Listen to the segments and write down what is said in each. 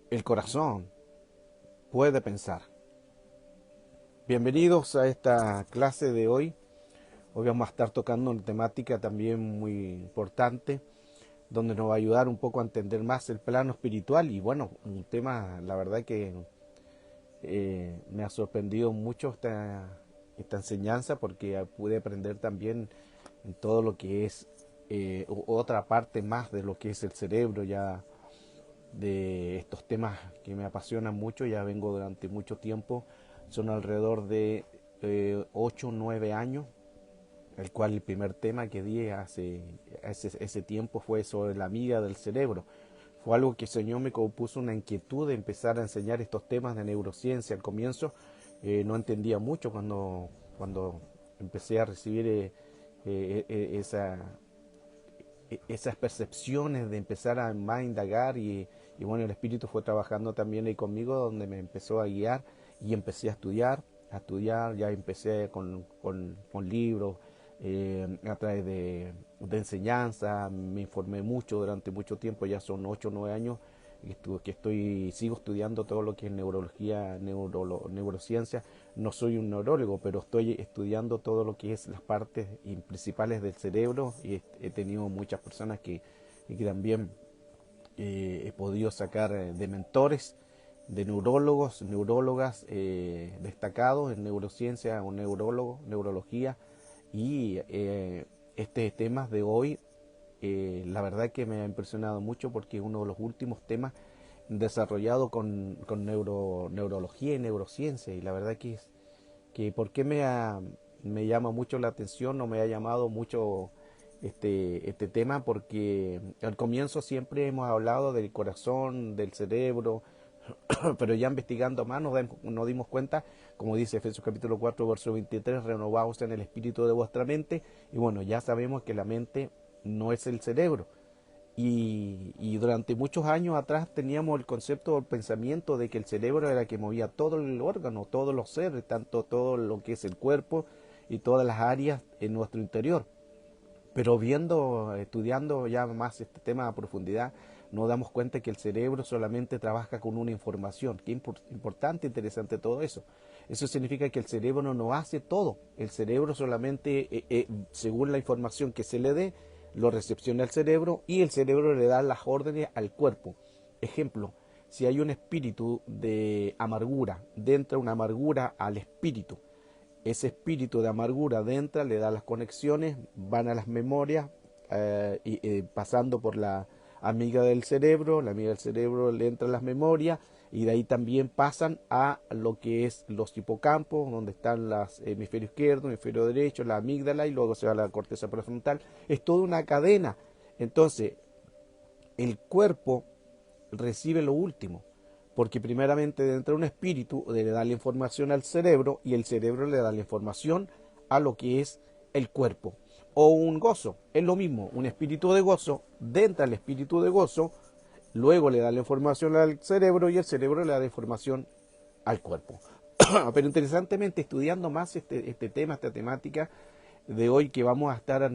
El corazón puede pensar. Bienvenidos a esta clase de hoy. Hoy vamos a estar tocando una temática también muy importante, donde nos va a ayudar un poco a entender más el plano espiritual. Y bueno, un tema, la verdad que me ha sorprendido mucho esta enseñanza, porque pude aprender también en todo lo que es otra parte más de lo que es el cerebro, ya de estos temas que me apasionan mucho. Ya vengo durante mucho tiempo, son alrededor de 8 o 9 años, el cual el primer tema que di hace ese tiempo fue sobre la amiga del cerebro. Fue algo que el Señor me puso una inquietud de empezar a enseñar estos temas de neurociencia. Al comienzo no entendía mucho cuando empecé a recibir esas percepciones de empezar a más indagar, y bueno, el Espíritu fue trabajando también ahí conmigo, donde me empezó a guiar y empecé a estudiar. Ya empecé con libros, a través de enseñanza. Me informé mucho durante mucho tiempo. Ya son 8 o 9 años sigo estudiando todo lo que es neurología, neurociencia. No soy un neurólogo, pero estoy estudiando todo lo que es las partes principales del cerebro, y he tenido muchas personas que también he podido sacar de mentores, de neurólogos, neurólogas destacados en neurociencia o neurología. Y este tema de hoy, la verdad que me ha impresionado mucho, porque es uno de los últimos temas desarrollado con neurología y neurociencia. Y la verdad que por qué me llama mucho la atención, o me ha llamado mucho este tema, porque al comienzo siempre hemos hablado del corazón, del cerebro, pero ya investigando más nos dimos cuenta, como dice Efesios capítulo 4, verso 23, renovaos en el espíritu de vuestra mente. Y bueno, ya sabemos que la mente no es el cerebro. Y durante muchos años atrás teníamos el concepto o el pensamiento de que el cerebro era el que movía todo el órgano, todos los seres, tanto todo lo que es el cuerpo y todas las áreas en nuestro interior. Pero estudiando ya más este tema a profundidad, nos damos cuenta que el cerebro solamente trabaja con una información. Qué importante, interesante todo eso. Eso significa que el cerebro no hace todo. El cerebro solamente, según la información que se le dé, lo recepciona el cerebro, y el cerebro le da las órdenes al cuerpo. Ejemplo, si hay un espíritu de amargura, entra una amargura al espíritu. Ese espíritu de amargura entra, le da las conexiones, van a las memorias, pasando por la amiga del cerebro. La amiga del cerebro le entra a las memorias, y de ahí también pasan a lo que es los hipocampos, donde están los hemisferio izquierdo, hemisferio derecho, la amígdala, y luego se va a la corteza prefrontal. Es toda una cadena. Entonces, el cuerpo recibe lo último, porque primeramente dentro de un espíritu le da la información al cerebro, y el cerebro le da la información a lo que es el cuerpo. O un gozo, es lo mismo, un espíritu de gozo, dentro del espíritu de gozo, luego le da la información al cerebro, y el cerebro le da la información al cuerpo. Pero interesantemente, estudiando más este tema, esta temática de hoy, que vamos a estar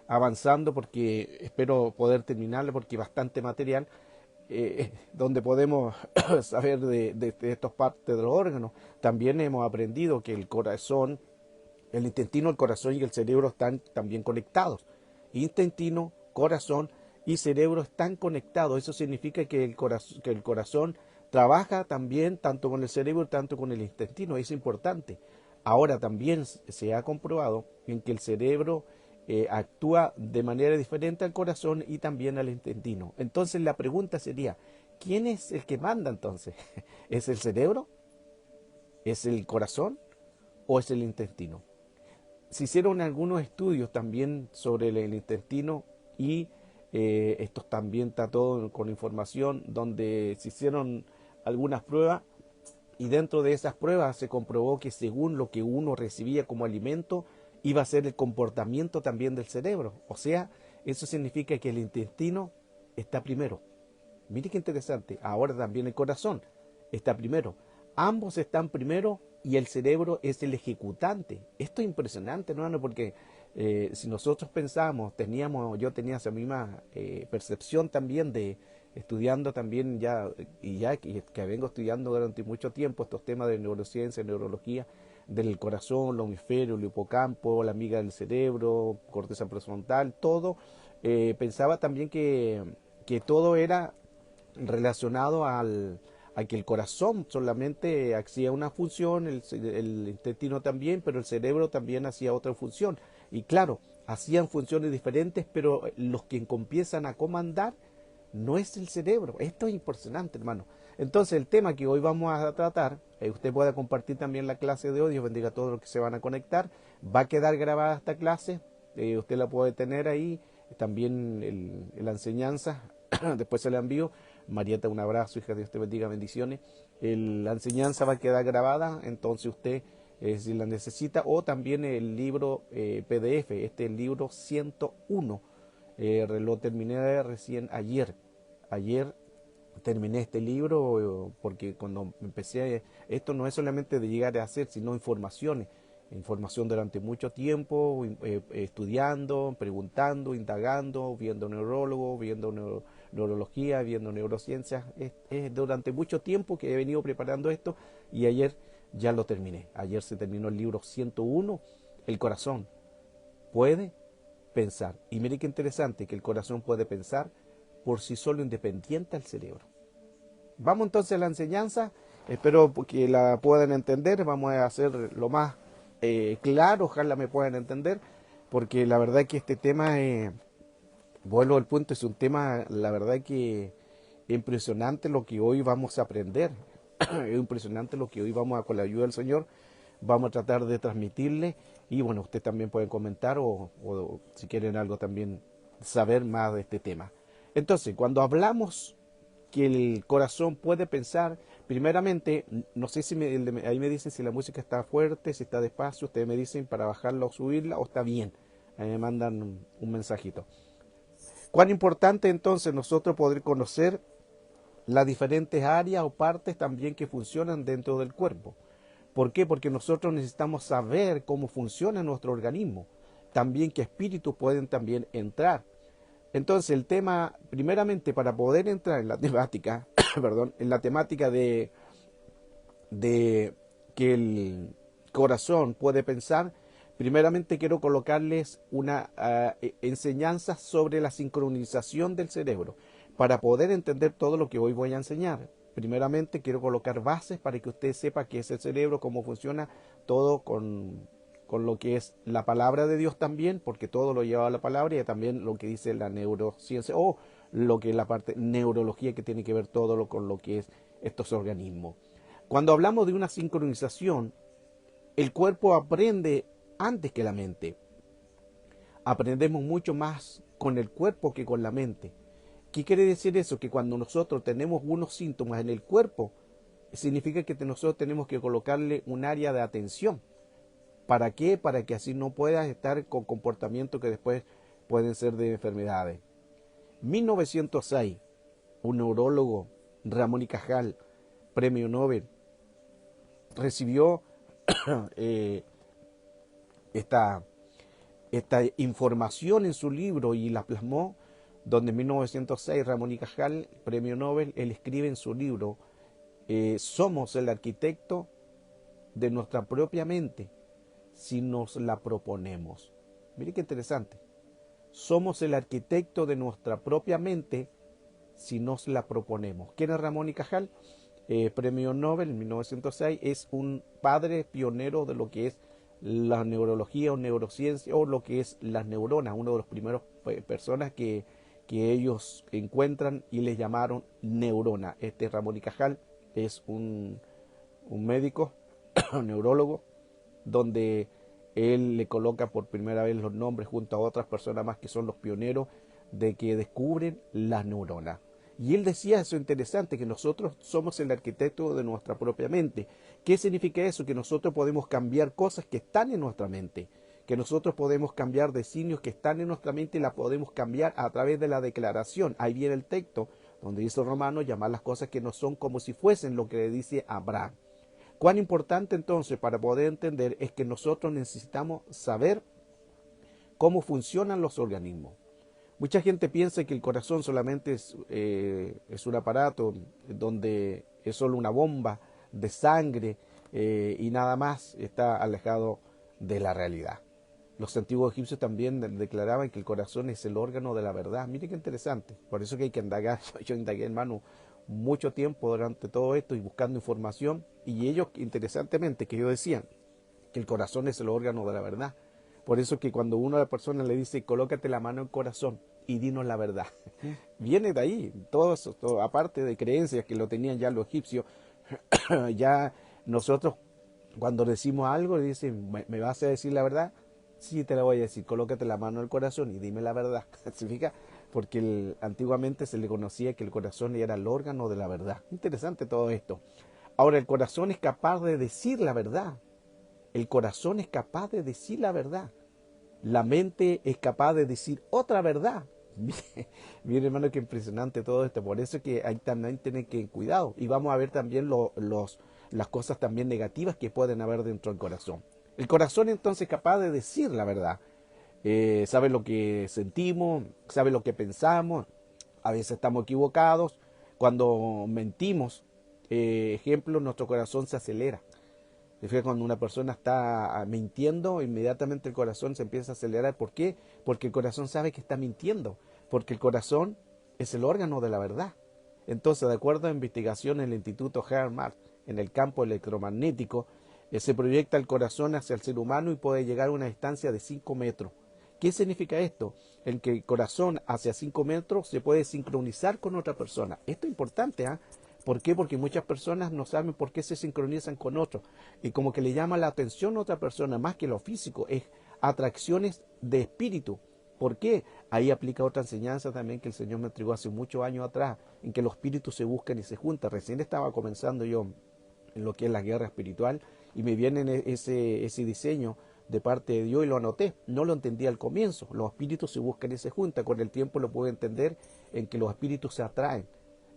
avanzando, porque espero poder terminarlo, porque bastante material, donde podemos saber de estas partes de los órganos. También hemos aprendido que el corazón, el intestino, el corazón y el cerebro están también conectados. Intestino, corazón y cerebro están conectados. Eso significa que el corazón trabaja también tanto con el cerebro, tanto con el intestino. Es importante. Ahora también se ha comprobado en que el cerebro actúa de manera diferente al corazón y también al intestino. Entonces la pregunta sería, ¿quién es el que manda entonces? ¿Es el cerebro? ¿Es el corazón? ¿O es el intestino? Se hicieron algunos estudios también sobre el intestino, y esto también está todo con información, donde se hicieron algunas pruebas, y dentro de esas pruebas se comprobó que según lo que uno recibía como alimento, iba a ser el comportamiento también del cerebro. O sea, eso significa que el intestino está primero. Mire qué interesante. Ahora también el corazón está primero. Ambos están primero, y el cerebro es el ejecutante. Esto es impresionante, hermano, porque si nosotros pensamos, yo tenía esa misma percepción también estudiando también que vengo estudiando durante mucho tiempo estos temas de neurociencia, neurología, del corazón, los hemisferios, el hipocampo, la amiga del cerebro, corteza prefrontal, todo, pensaba también que todo era relacionado a que el corazón solamente hacía una función, el intestino también, pero el cerebro también hacía otra función. Y claro, hacían funciones diferentes, pero los que comienzan a comandar no es el cerebro. Esto es impresionante, hermano. Entonces, el tema que hoy vamos a tratar, usted puede compartir también la clase de hoy, Dios bendiga a todos los que se van a conectar. Va a quedar grabada esta clase, usted la puede tener ahí, también la enseñanza, después se la envío. Marieta, un abrazo, hija, Dios te bendiga, bendiciones. La enseñanza va a quedar grabada, entonces usted, si la necesita, o también el libro PDF, el libro 101, lo terminé recién ayer. Ayer terminé este libro porque cuando empecé, esto no es solamente de llegar a hacer, sino información durante mucho tiempo, estudiando, preguntando, indagando, viendo neurólogos, viendo neurología, viendo neurociencias. Es durante mucho tiempo que he venido preparando esto y ayer ya lo terminé. Ayer se terminó el libro 101, El corazón puede pensar. Y mire qué interesante que el corazón puede pensar por sí solo, independiente al cerebro. Vamos entonces a la enseñanza, espero que la puedan entender, vamos a hacer lo más claro, ojalá me puedan entender, porque la verdad que este tema, vuelvo al punto, es un tema, la verdad que impresionante lo que hoy vamos a aprender, es impresionante lo que hoy vamos a, con la ayuda del Señor, vamos a tratar de transmitirle, y bueno, usted también pueden comentar o si quieren algo también saber más de este tema. Entonces, cuando hablamos que el corazón puede pensar, primeramente, no sé si ahí me dicen si la música está fuerte, si está despacio, ustedes me dicen para bajarla o subirla, o está bien, ahí me mandan un mensajito. Cuán importante entonces nosotros poder conocer las diferentes áreas o partes también que funcionan dentro del cuerpo. ¿Por qué? Porque nosotros necesitamos saber cómo funciona nuestro organismo, también qué espíritus pueden también entrar. Entonces el tema, primeramente para poder entrar en la temática, perdón, en la temática de que el corazón puede pensar, primeramente quiero colocarles una enseñanza sobre la sincronización del cerebro, para poder entender todo lo que hoy voy a enseñar. Primeramente quiero colocar bases para que usted sepa qué es el cerebro, cómo funciona todo con lo que es la palabra de Dios también, porque todo lo lleva a la palabra, y también lo que dice la neurociencia o lo que es la parte neurología, que tiene que ver todo con lo que es estos organismos. Cuando hablamos de una sincronización, el cuerpo aprende antes que la mente. Aprendemos mucho más con el cuerpo que con la mente. ¿Qué quiere decir eso? Que cuando nosotros tenemos unos síntomas en el cuerpo, significa que nosotros tenemos que colocarle un área de atención. ¿Para qué? Para que así no puedas estar con comportamientos que después pueden ser de enfermedades. 1906, un neurólogo, Ramón y Cajal, premio Nobel, recibió esta información en su libro y la plasmó, donde en 1906 Ramón y Cajal, premio Nobel, él escribe en su libro, somos el arquitecto de nuestra propia mente si nos la proponemos. Mire qué interesante. Somos el arquitecto de nuestra propia mente si nos la proponemos. ¿Quién es Ramón y Cajal? Premio Nobel en 1906, es un padre pionero de lo que es la neurología o neurociencia, o lo que es las neuronas, uno de los primeros personas que ellos encuentran y les llamaron neurona. Ramón y Cajal es un médico, neurólogo, donde él le coloca por primera vez los nombres junto a otras personas más que son los pioneros de que descubren las neuronas. Y él decía eso interesante, que nosotros somos el arquitecto de nuestra propia mente. ¿Qué significa eso? Que nosotros podemos cambiar cosas que están en nuestra mente, que nosotros podemos cambiar designios que están en nuestra mente y la podemos cambiar a través de la declaración. Ahí viene el texto donde dice Romano, llamar las cosas que no son como si fuesen, lo que le dice Abraham. Cuán importante entonces para poder entender es que nosotros necesitamos saber cómo funcionan los organismos. Mucha gente piensa que el corazón solamente es un aparato donde es solo una bomba de sangre y nada más, está alejado de la realidad. Los antiguos egipcios también declaraban que el corazón es el órgano de la verdad. Mire qué interesante. Por eso que hay que indagar. Yo indagué, hermano, mucho tiempo durante todo esto y buscando información. Y ellos, interesantemente, que ellos decían que el corazón es el órgano de la verdad. Por eso que cuando uno a la persona le dice, colócate la mano en el corazón y dinos la verdad, viene de ahí. Todo eso, aparte de creencias que lo tenían ya los egipcios, ya nosotros cuando decimos algo, dicen, ¿me vas a decir la verdad? Sí, te la voy a decir, colócate la mano en el corazón y dime la verdad. ¿Significa? Porque antiguamente se le conocía que el corazón era el órgano de la verdad. Interesante todo esto. Ahora, el corazón es capaz de decir la verdad. El corazón es capaz de decir la verdad. La mente es capaz de decir otra verdad. Mire, hermano, qué impresionante todo esto. Por eso es que hay también tener que cuidado. Y vamos a ver también las cosas también negativas que pueden haber dentro del corazón. El corazón entonces es capaz de decir la verdad. Sabe lo que sentimos, sabe lo que pensamos. A veces estamos equivocados. Cuando mentimos, ejemplo, nuestro corazón se acelera. Cuando una persona está mintiendo, inmediatamente el corazón se empieza a acelerar. ¿Por qué? Porque el corazón sabe que está mintiendo, porque el corazón es el órgano de la verdad. Entonces, de acuerdo a investigación en el Instituto Hermat, en el campo electromagnético, se proyecta el corazón hacia el ser humano y puede llegar a una distancia de 5 metros. ¿Qué significa esto? El que el corazón hacia 5 metros se puede sincronizar con otra persona. Esto es importante, ¿ah? ¿Por qué? Porque muchas personas no saben por qué se sincronizan con otros. Y como que le llama la atención a otra persona, más que lo físico, es atracciones de espíritu. ¿Por qué? Ahí aplica otra enseñanza también que el Señor me entregó hace muchos años atrás, en que los espíritus se buscan y se juntan. Recién estaba comenzando yo en lo que es la guerra espiritual y me viene ese diseño de parte de Dios y lo anoté. No lo entendí al comienzo. Los espíritus se buscan y se juntan. Con el tiempo lo puedo entender en que los espíritus se atraen.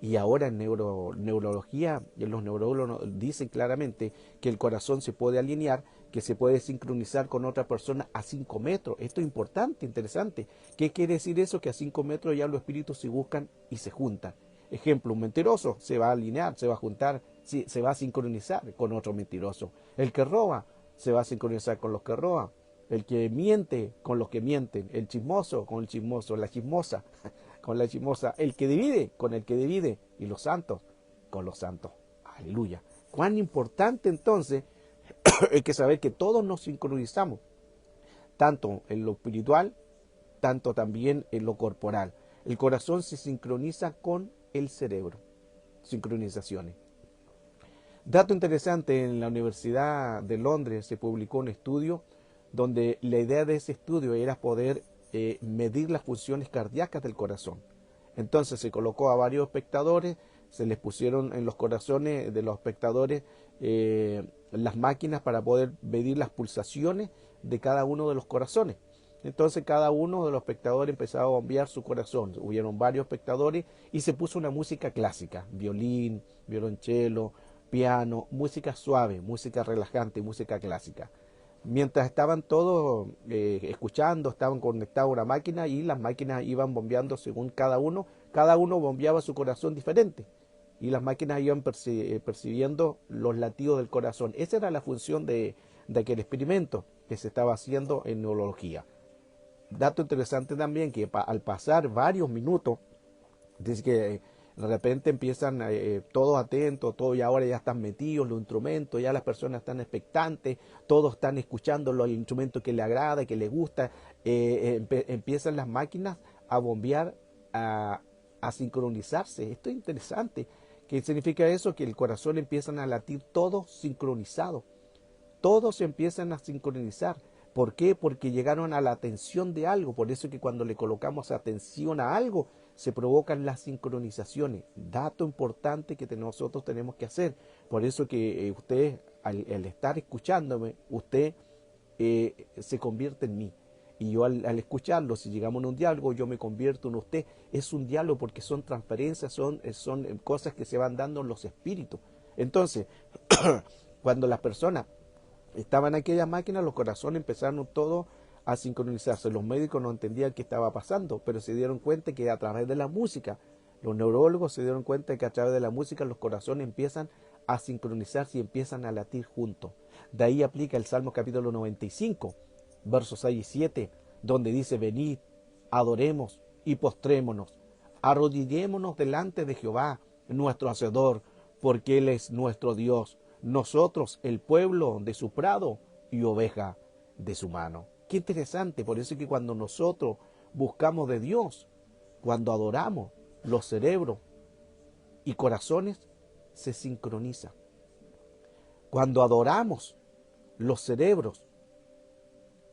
Y ahora en neurología, los neurólogos dicen claramente que el corazón se puede alinear, que se puede sincronizar con otra persona a 5 metros. Esto es importante, interesante. ¿Qué quiere decir eso? Que a 5 metros ya los espíritus se buscan y se juntan. Ejemplo, un mentiroso se va a alinear, se va a juntar, se va a sincronizar con otro mentiroso. El que roba se va a sincronizar con los que roban. El que miente con los que mienten. El chismoso con el chismoso. La chismosa con la chismosa, el que divide con el que divide y los santos con los santos. Aleluya. Cuán importante entonces es que saber que todos nos sincronizamos, tanto en lo espiritual, tanto también en lo corporal. El corazón se sincroniza con el cerebro. Sincronizaciones. Dato interesante, en la Universidad de Londres se publicó un estudio donde la idea de ese estudio era poder medir las funciones cardíacas del corazón. Entonces se colocó a varios espectadores, se les pusieron en los corazones de los espectadores las máquinas para poder medir las pulsaciones de cada uno de los corazones. Entonces cada uno de los espectadores empezaba a bombear su corazón. Hubieron varios espectadores y se puso una música clásica, violín, violonchelo, piano, música suave, música relajante, música clásica. Mientras estaban todos escuchando, estaban conectados a una máquina y las máquinas iban bombeando según cada uno bombeaba su corazón diferente y las máquinas iban percibiendo los latidos del corazón. Esa era la función de aquel experimento que se estaba haciendo en neurología. Dato interesante también que al pasar varios minutos, dice que de repente empiezan todos atentos, todos y ahora ya están metidos los instrumentos, ya las personas están expectantes, todos están escuchando los instrumentos que les agrada, que les gusta, empiezan las máquinas a bombear, a sincronizarse. Esto es interesante. ¿Qué significa eso? Que el corazón empiezan a latir todos sincronizados. Todos se empiezan a sincronizar. ¿Por qué? Porque llegaron a la atención de algo. Por eso es que cuando le colocamos atención a algo, se provocan las sincronizaciones. Dato importante que nosotros tenemos que hacer. Por eso que usted, al estar escuchándome, usted se convierte en mí. Y yo al escucharlo, si llegamos a un diálogo, yo me convierto en usted. Es un diálogo porque son transferencias, son cosas que se van dando en los espíritus. Entonces, cuando las personas estaban en aquellas máquinas, los corazones empezaron todos a sincronizarse. Los médicos no entendían qué estaba pasando, pero se dieron cuenta que a través de la música, los neurólogos se dieron cuenta que a través de la música los corazones empiezan a sincronizarse y empiezan a latir juntos. De ahí aplica el Salmo capítulo 95, versos 6 y 7, donde dice: venid, adoremos y postrémonos, arrodillémonos delante de Jehová, nuestro Hacedor, porque Él es nuestro Dios, nosotros el pueblo de su prado y oveja de su mano. Qué interesante, por eso es que cuando nosotros buscamos de Dios, cuando adoramos, los cerebros y corazones se sincronizan. Cuando adoramos, los cerebros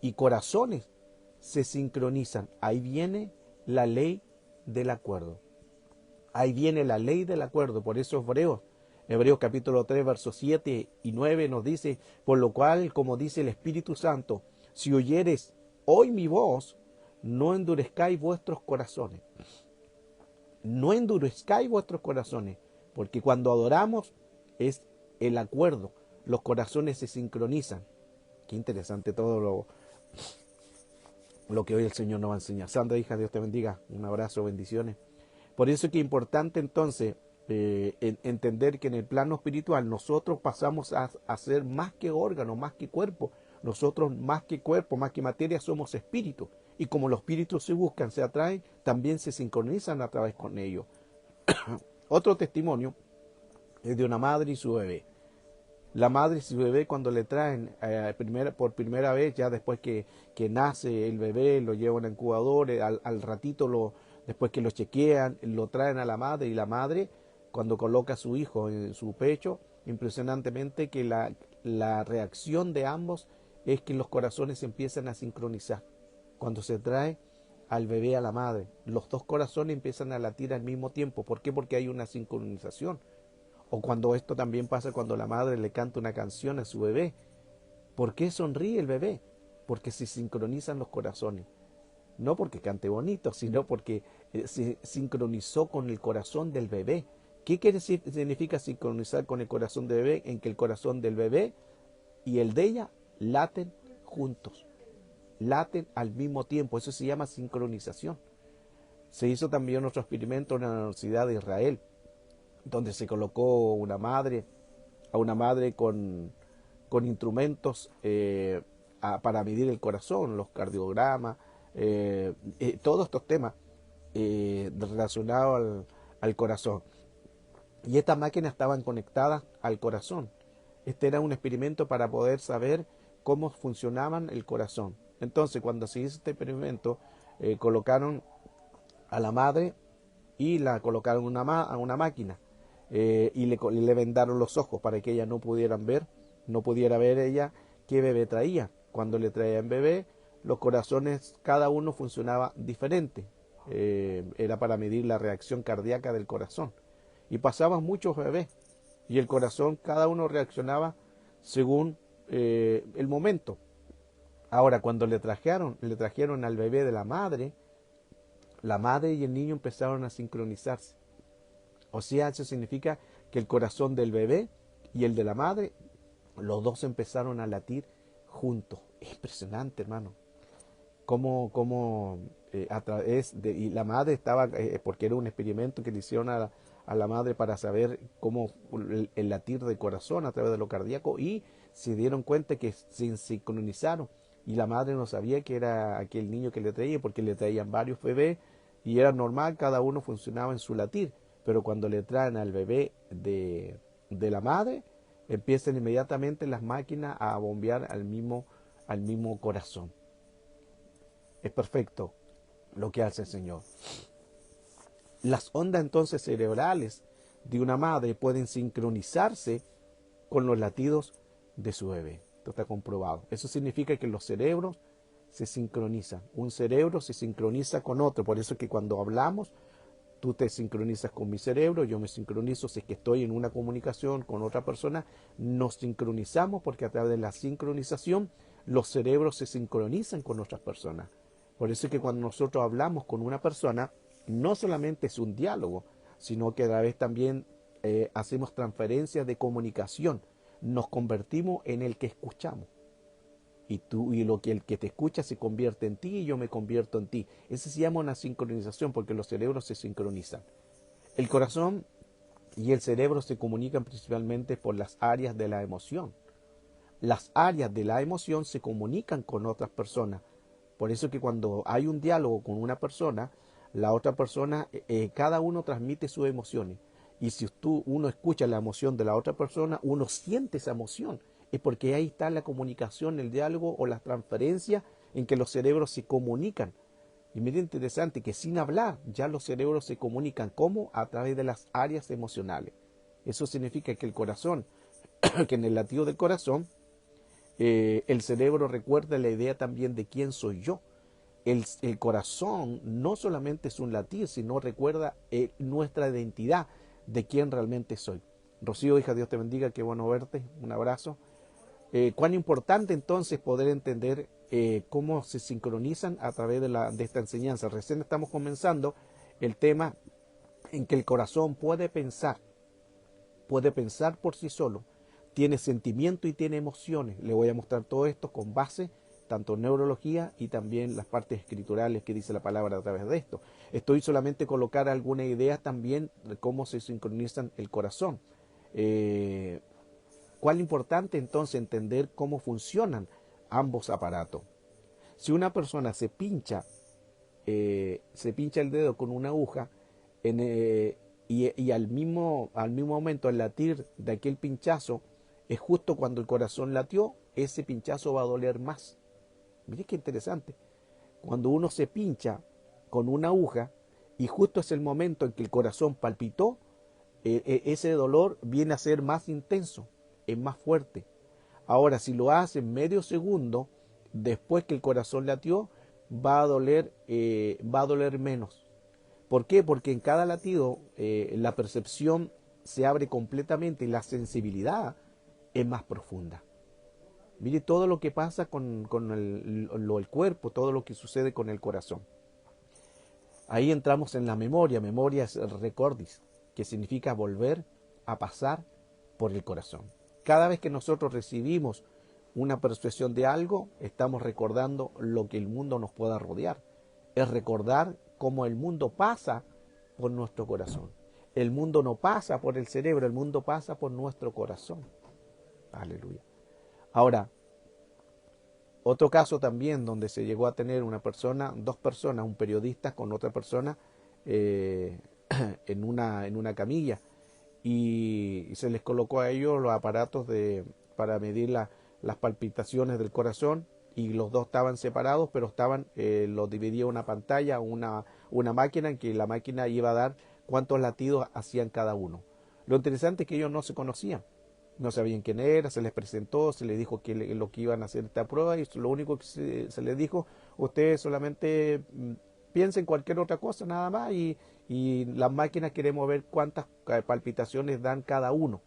y corazones se sincronizan. Ahí viene la ley del acuerdo. Ahí viene la ley del acuerdo. Por eso Hebreos capítulo 3, versos 7 y 9 nos dice: por lo cual, como dice el Espíritu Santo, si oyeres hoy mi voz, no endurezcáis vuestros corazones. No endurezcáis vuestros corazones, porque cuando adoramos es el acuerdo. Los corazones se sincronizan. Qué interesante todo lo que hoy el Señor nos va a enseñar. Sandra, hija, Dios te bendiga. Un abrazo, bendiciones. Por eso es que es importante entonces entender que en el plano espiritual nosotros pasamos a ser más que órgano, más que cuerpo. Nosotros más que cuerpo, más que materia, somos espíritu. Y como los espíritus se buscan, se atraen, también se sincronizan a través con ellos. Otro testimonio es de una madre y su bebé. La madre y su bebé, cuando le traen por primera vez, ya después que nace el bebé, lo llevan a incubador, al ratito, después que lo chequean, lo traen a la madre, y la madre, cuando coloca a su hijo en su pecho, impresionantemente que la reacción de ambos es que los corazones se empiezan a sincronizar. Cuando se trae al bebé a la madre, los dos corazones empiezan a latir al mismo tiempo. ¿Por qué? Porque hay una sincronización. O cuando esto también pasa cuando la madre le canta una canción a su bebé. ¿Por qué sonríe el bebé? Porque se sincronizan los corazones. No porque cante bonito, sino porque se sincronizó con el corazón del bebé. ¿Qué significa sincronizar con el corazón del bebé? En que el corazón del bebé y el de ella laten juntos. Laten al mismo tiempo. Eso se llama sincronización. Se hizo también otro experimento en la Universidad de Israel, donde se colocó a una madre con instrumentos para medir el corazón, los cardiogramas, todos estos temas relacionados al corazón. Y estas máquinas estaban conectadas al corazón. Este era un experimento para poder saber cómo funcionaban el corazón. Entonces, cuando se hizo este experimento, colocaron a la madre y la colocaron a una máquina. Y le vendaron los ojos para que ella no pudiera ver ella qué bebé traía. Cuando le traían bebé, los corazones, cada uno funcionaba diferente. Era para medir la reacción cardíaca del corazón. Y pasaban muchos bebés, y el corazón, cada uno reaccionaba según el momento. Ahora, cuando le trajeron al bebé de la madre y el niño empezaron a sincronizarse. O sea, eso significa que el corazón del bebé y el de la madre, los dos empezaron a latir juntos. Es impresionante, hermano. A través de... Y la madre estaba, porque era un experimento que le hicieron a la madre para saber cómo el latir del corazón a través de lo cardíaco, y se dieron cuenta que se sincronizaron. Y la madre no sabía que era aquel niño que le traía, porque le traían varios bebés y era normal, cada uno funcionaba en su latir. Pero cuando le traen al bebé de la madre, empiezan inmediatamente las máquinas a bombear al mismo corazón. Es perfecto lo que hace el Señor. Las ondas entonces cerebrales de una madre pueden sincronizarse con los latidos de su bebé. Esto está comprobado. Eso significa que los cerebros se sincronizan. Un cerebro se sincroniza con otro. Por eso es que cuando hablamos, tú te sincronizas con mi cerebro, yo me sincronizo si es que estoy en una comunicación con otra persona. Nos sincronizamos porque a través de la sincronización los cerebros se sincronizan con otras personas. Por eso es que cuando nosotros hablamos con una persona, no solamente es un diálogo, sino que a la vez también hacemos transferencias de comunicación. Nos convertimos en el que escuchamos. y lo que el que te escucha se convierte en ti y yo me convierto en ti. Ese se llama una sincronización porque los cerebros se sincronizan. El corazón y el cerebro se comunican principalmente por las áreas de la emoción. Las áreas de la emoción se comunican con otras personas. Por eso que cuando hay un diálogo con una persona, la otra persona, cada uno transmite sus emociones. Y si uno escucha la emoción de la otra persona, uno siente esa emoción. Es porque ahí está la comunicación, el diálogo o la transferencia en que los cerebros se comunican. Y mira, interesante que sin hablar ya los cerebros se comunican. ¿Cómo? A través de las áreas emocionales. Eso significa que el corazón, que en el latido del corazón, el cerebro recuerda la idea también de quién soy yo. El corazón no solamente es un latir, sino recuerda nuestra identidad de quién realmente soy. Rocío, hija, Dios te bendiga, qué bueno verte, un abrazo. Cuán importante entonces poder entender cómo se sincronizan a través de esta enseñanza. Recién estamos comenzando el tema en que el corazón puede pensar por sí solo, tiene sentimiento y tiene emociones. Le voy a mostrar todo esto con base tanto en neurología y también las partes escriturales que dice la palabra a través de esto. Estoy solamente colocar alguna idea también de cómo se sincronizan el corazón. ¿Cuál importante entonces entender cómo funcionan ambos aparatos? Si una persona se pincha el dedo con una aguja y al mismo momento el latir de aquel pinchazo es justo cuando el corazón latió, ese pinchazo va a doler más. Mire qué interesante. Cuando uno se pincha con una aguja y justo es el momento en que el corazón palpitó, ese dolor viene a ser más intenso, es más fuerte. Ahora, si lo hace en medio segundo, después que el corazón latió, va a doler menos. ¿Por qué? Porque en cada latido la percepción se abre completamente y la sensibilidad es más profunda. Mire todo lo que pasa con el cuerpo, todo lo que sucede con el corazón. Ahí entramos en la memoria. Memoria es el recordis, que significa volver a pasar por el corazón. Cada vez que nosotros recibimos una percepción de algo, estamos recordando lo que el mundo nos pueda rodear. Es recordar cómo el mundo pasa por nuestro corazón. El mundo no pasa por el cerebro, el mundo pasa por nuestro corazón. Aleluya. Ahora, otro caso también donde se llegó a tener dos personas, un periodista con otra persona eh, en una camilla y se les colocó a ellos los aparatos para medir las palpitaciones del corazón y los dos estaban separados, pero los dividía una pantalla, una máquina en que la máquina iba a dar cuántos latidos hacían cada uno. Lo interesante es que ellos no se conocían. No sabían quién era, se les presentó, se les dijo lo que iban a hacer esta prueba y lo único que se les dijo, ustedes solamente piensen cualquier otra cosa nada más y las máquinas queremos ver cuántas palpitaciones dan cada uno.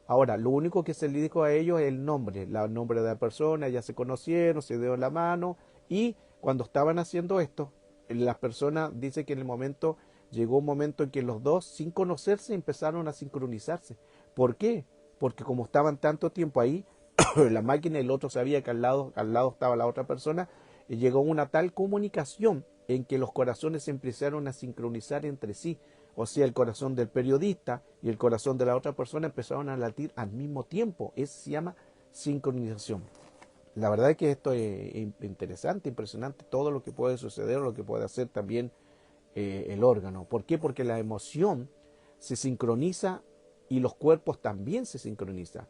Ahora, lo único que se le dijo a ellos es el nombre de la persona, ya se conocieron, se dio la mano y cuando estaban haciendo esto, las personas dicen que llegó un momento en que los dos, sin conocerse, empezaron a sincronizarse. ¿Por qué? Porque como estaban tanto tiempo ahí, la máquina y el otro sabía que al lado estaba la otra persona, y llegó una tal comunicación en que los corazones se empezaron a sincronizar entre sí. O sea, el corazón del periodista y el corazón de la otra persona empezaron a latir al mismo tiempo. Eso se llama sincronización. La verdad es que esto es interesante, impresionante, todo lo que puede suceder, lo que puede hacer también el órgano. ¿Por qué? Porque la emoción se sincroniza y los cuerpos también se sincronizan.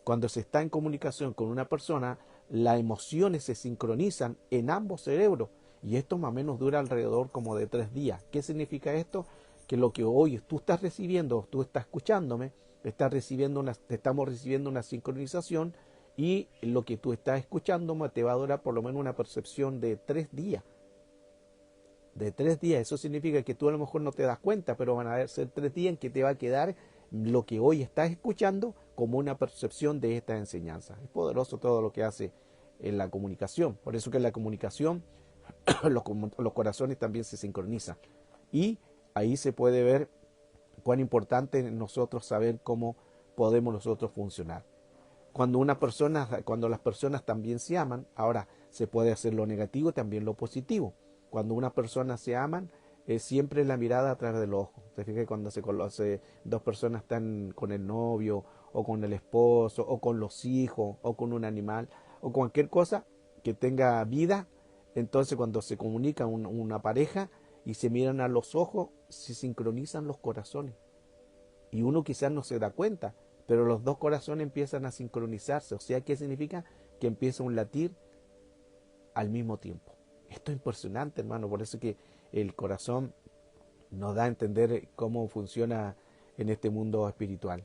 Cuando se está en comunicación con una persona, las emociones se sincronizan en ambos cerebros y esto más o menos dura alrededor como de 3 días. ¿Qué significa esto? Que lo que hoy tú estás recibiendo, tú estás escuchándome, estamos recibiendo una sincronización y lo que tú estás escuchándome te va a durar por lo menos una percepción de 3 días. De 3 días, eso significa que tú a lo mejor no te das cuenta, pero van a ser 3 días en que te va a quedar lo que hoy estás escuchando como una percepción de esta enseñanza. Es poderoso todo lo que hace en la comunicación. Por eso que en la comunicación los corazones también se sincronizan. Y ahí se puede ver cuán importante es nosotros saber cómo podemos nosotros funcionar. Cuando las personas también se aman, ahora se puede hacer lo negativo y también lo positivo. Cuando una persona se aman, es siempre la mirada a través del ojo. Te fijas cuando se conoce, dos personas están con el novio, o con el esposo, o con los hijos, o con un animal, o cualquier cosa que tenga vida. Entonces cuando se comunica una pareja y se miran a los ojos, se sincronizan los corazones. Y uno quizás no se da cuenta, pero los dos corazones empiezan a sincronizarse. O sea, ¿qué significa? Que empieza un latir al mismo tiempo. Esto es impresionante, hermano. Por eso que el corazón nos da a entender cómo funciona en este mundo espiritual.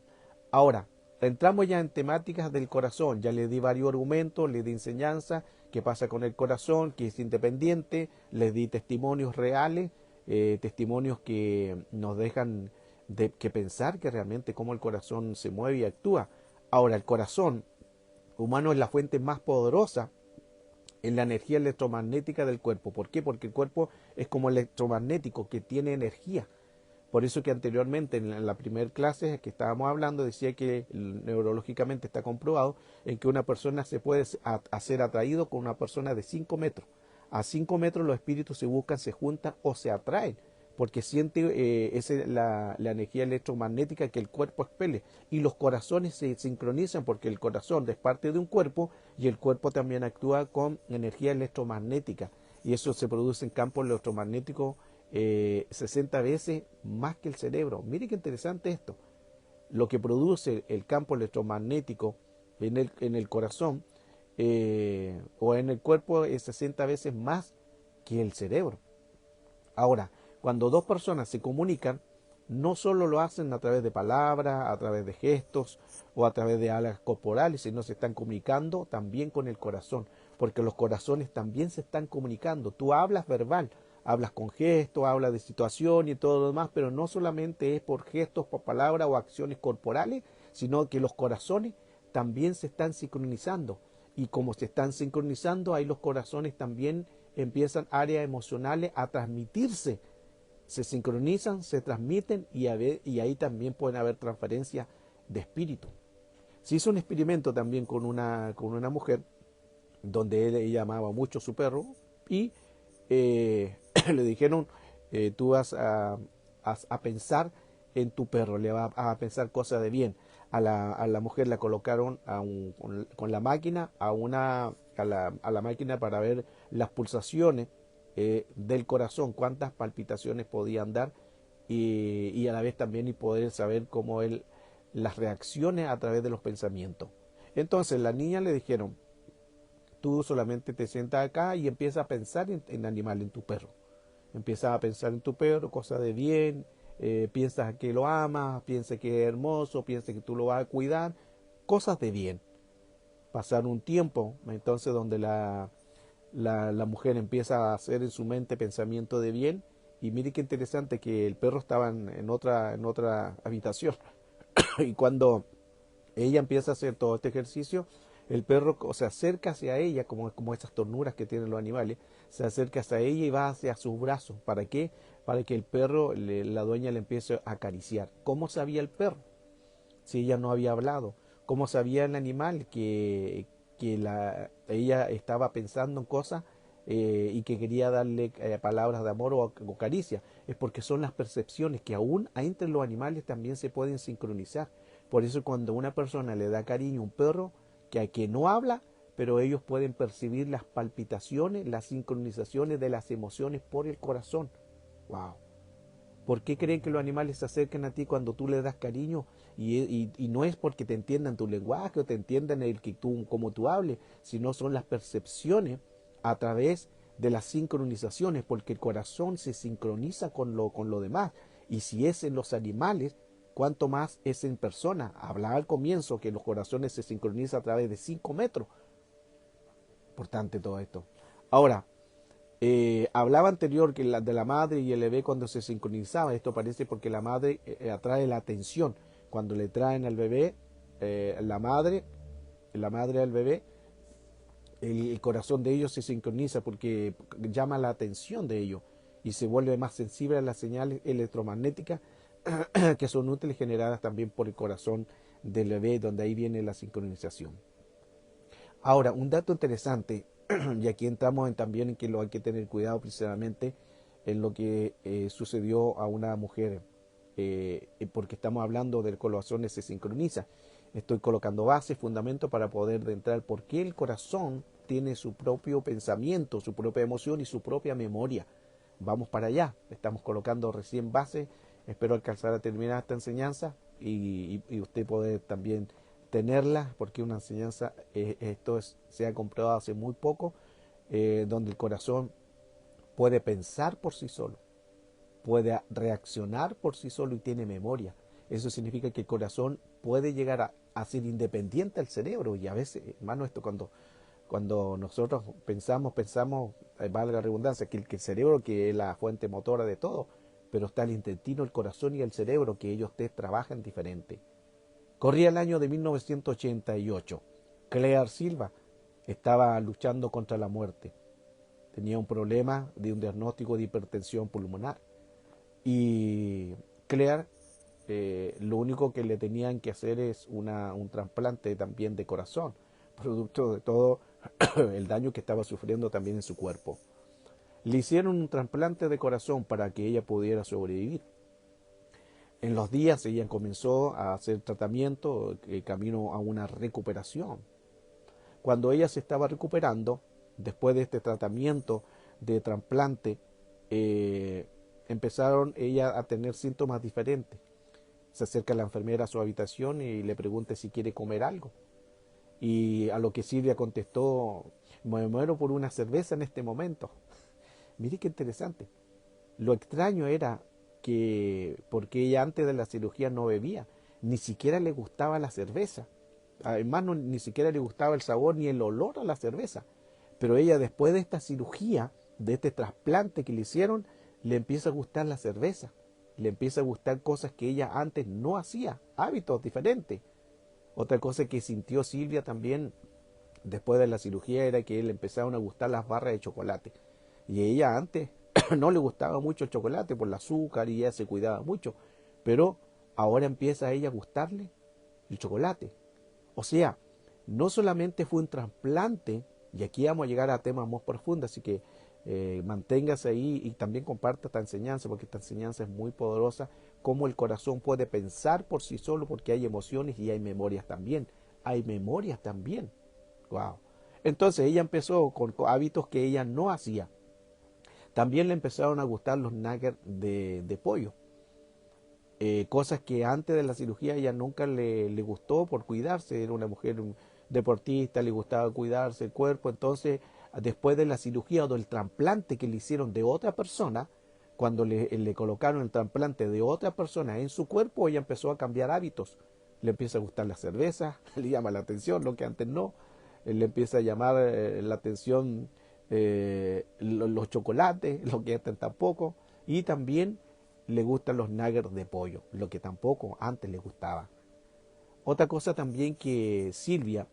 Ahora, entramos ya en temáticas del corazón. Ya le di varios argumentos, le di enseñanza, qué pasa con el corazón, que es independiente, les di testimonios reales, testimonios que nos dejan que pensar que realmente cómo el corazón se mueve y actúa. Ahora, el corazón humano es la fuente más poderosa en la energía electromagnética del cuerpo. ¿Por qué? Porque el cuerpo es como electromagnético, que tiene energía. Por eso que anteriormente en la primera clase que estábamos hablando decía que neurológicamente está comprobado en que una persona se puede hacer atraído con una persona de 5 metros. A 5 metros los espíritus se buscan, se juntan o se atraen porque siente la energía electromagnética que el cuerpo expele. Y los corazones se sincronizan porque el corazón es parte de un cuerpo y el cuerpo también actúa con energía electromagnética. Y eso se produce en campos electromagnéticos 60 veces más que el cerebro. Mire qué interesante esto. Lo que produce el campo electromagnético en el corazón o en el cuerpo es 60 veces más que el cerebro. Ahora, cuando dos personas se comunican, no solo lo hacen a través de palabras, a través de gestos o a través de alas corporales, sino se están comunicando también con el corazón, porque los corazones también se están comunicando. Tú hablas verbal, hablas con gestos, hablas de situación y todo lo demás, pero no solamente es por gestos, por palabras o acciones corporales, sino que los corazones también se están sincronizando. Y como se están sincronizando, ahí los corazones también empiezan áreas emocionales a transmitirse. Se sincronizan, se transmiten y ahí también pueden haber transferencias de espíritu. Se hizo un experimento también con una mujer donde ella amaba mucho a su perro y le dijeron, tú vas a pensar en tu perro, le vas a pensar cosas de bien. A la mujer la colocaron con la máquina a la máquina para ver las pulsaciones del corazón, cuántas palpitaciones podían dar y a la vez también y poder saber cómo las reacciones a través de los pensamientos. Entonces la niña le dijeron, tú solamente te sientas acá y empiezas a pensar en animal, en tu perro. Empiezas a pensar en tu perro, cosas de bien, piensas que lo amas, piensas que es hermoso, piensas que tú lo vas a cuidar, cosas de bien. Pasar un tiempo, entonces donde la mujer empieza a hacer en su mente pensamiento de bien, y mire qué interesante que el perro estaba en otra habitación. Y cuando ella empieza a hacer todo este ejercicio, el perro se acerca hacia ella, como esas tornuras que tienen los animales, se acerca hacia ella y va hacia sus brazos. ¿Para qué? Para que el perro, la dueña le empiece a acariciar. ¿Cómo sabía el perro? Si ella no había hablado. ¿Cómo sabía el animal que ella estaba pensando en cosas y que quería darle palabras de amor o caricia? Es porque son las percepciones que aún entre los animales también se pueden sincronizar. Por eso cuando una persona le da cariño a un perro que no habla, pero ellos pueden percibir las palpitaciones, las sincronizaciones de las emociones por el corazón. ¡Wow! ¿Por qué creen que los animales se acercan a ti cuando tú les das cariño? Y no es porque te entiendan tu lenguaje o te entiendan como tú hables, sino son las percepciones a través de las sincronizaciones, porque el corazón se sincroniza con lo demás. Y si es en los animales, cuánto más es en persona. Hablaba al comienzo que los corazones se sincronizan a través de 5 metros. Importante todo esto. Ahora, hablaba anterior que de la madre y el bebé cuando se sincronizaba. Esto parece porque la madre atrae la atención. Cuando le traen al bebé, la madre al bebé, el corazón de ellos se sincroniza porque llama la atención de ellos y se vuelve más sensible a las señales electromagnéticas que son útiles generadas también por el corazón del bebé, donde ahí viene la sincronización. Ahora, un dato interesante, y aquí entramos también en que lo hay que tener cuidado precisamente en lo que sucedió a una mujer, porque estamos hablando del corazón se sincroniza. Estoy colocando base, fundamento para poder entrar por qué el corazón tiene su propio pensamiento, su propia emoción y su propia memoria. Vamos para allá, estamos colocando recién base, espero alcanzar a terminar esta enseñanza y usted poder también tenerla, porque una enseñanza, se ha comprobado hace muy poco, donde el corazón puede pensar por sí solo, puede reaccionar por sí solo y tiene memoria. Eso significa que el corazón puede llegar a ser independiente al cerebro, y a veces, hermano, esto cuando nosotros pensamos, valga la redundancia, que el cerebro que es la fuente motora de todo, pero está el intestino, el corazón y el cerebro, que ellos trabajan diferente. Corría el año de 1988. Claire Silva estaba luchando contra la muerte. Tenía un problema de un diagnóstico de hipertensión pulmonar. Y Claire, lo único que le tenían que hacer es un trasplante también de corazón, producto de todo el daño que estaba sufriendo también en su cuerpo. Le hicieron un trasplante de corazón para que ella pudiera sobrevivir. En los días ella comenzó a hacer tratamiento, camino a una recuperación. Cuando ella se estaba recuperando, después de este tratamiento de trasplante, empezaron ella a tener síntomas diferentes. Se acerca la enfermera a su habitación y le pregunta si quiere comer algo. Y a lo que Silvia contestó: me muero por una cerveza en este momento. Mire qué interesante. Lo extraño era que, porque ella antes de la cirugía no bebía, ni siquiera le gustaba la cerveza. Además, ni siquiera le gustaba el sabor ni el olor a la cerveza. Pero ella, después de esta cirugía, de este trasplante que le hicieron, le empieza a gustar la cerveza. Le empieza a gustar cosas que ella antes no hacía, hábitos diferentes. Otra cosa que sintió Silvia también después de la cirugía era que le empezaron a gustar las barras de chocolate. Y ella antes no le gustaba mucho el chocolate por el azúcar y ella se cuidaba mucho. Pero ahora empieza a ella a gustarle el chocolate. O sea, no solamente fue un trasplante, y aquí vamos a llegar a temas más profundos, así que manténgase ahí y también comparta esta enseñanza, porque esta enseñanza es muy poderosa, cómo el corazón puede pensar por sí solo, porque hay emociones y hay memorias también. Hay memorias también. Wow. Entonces ella empezó con hábitos que ella no hacía. También le empezaron a gustar los nuggets de pollo. Cosas que antes de la cirugía ella nunca le gustó por cuidarse. Era una mujer deportista, le gustaba cuidarse el cuerpo. Entonces, después de la cirugía o del trasplante que le hicieron de otra persona, cuando le colocaron el trasplante de otra persona en su cuerpo, ella empezó a cambiar hábitos. Le empieza a gustar la cerveza, le llama la atención, lo que antes no. Le empieza a llamar la atención los chocolates, lo que antes tampoco. Y también le gustan los nuggets de pollo, lo que tampoco antes le gustaba. Otra cosa también, que Silvia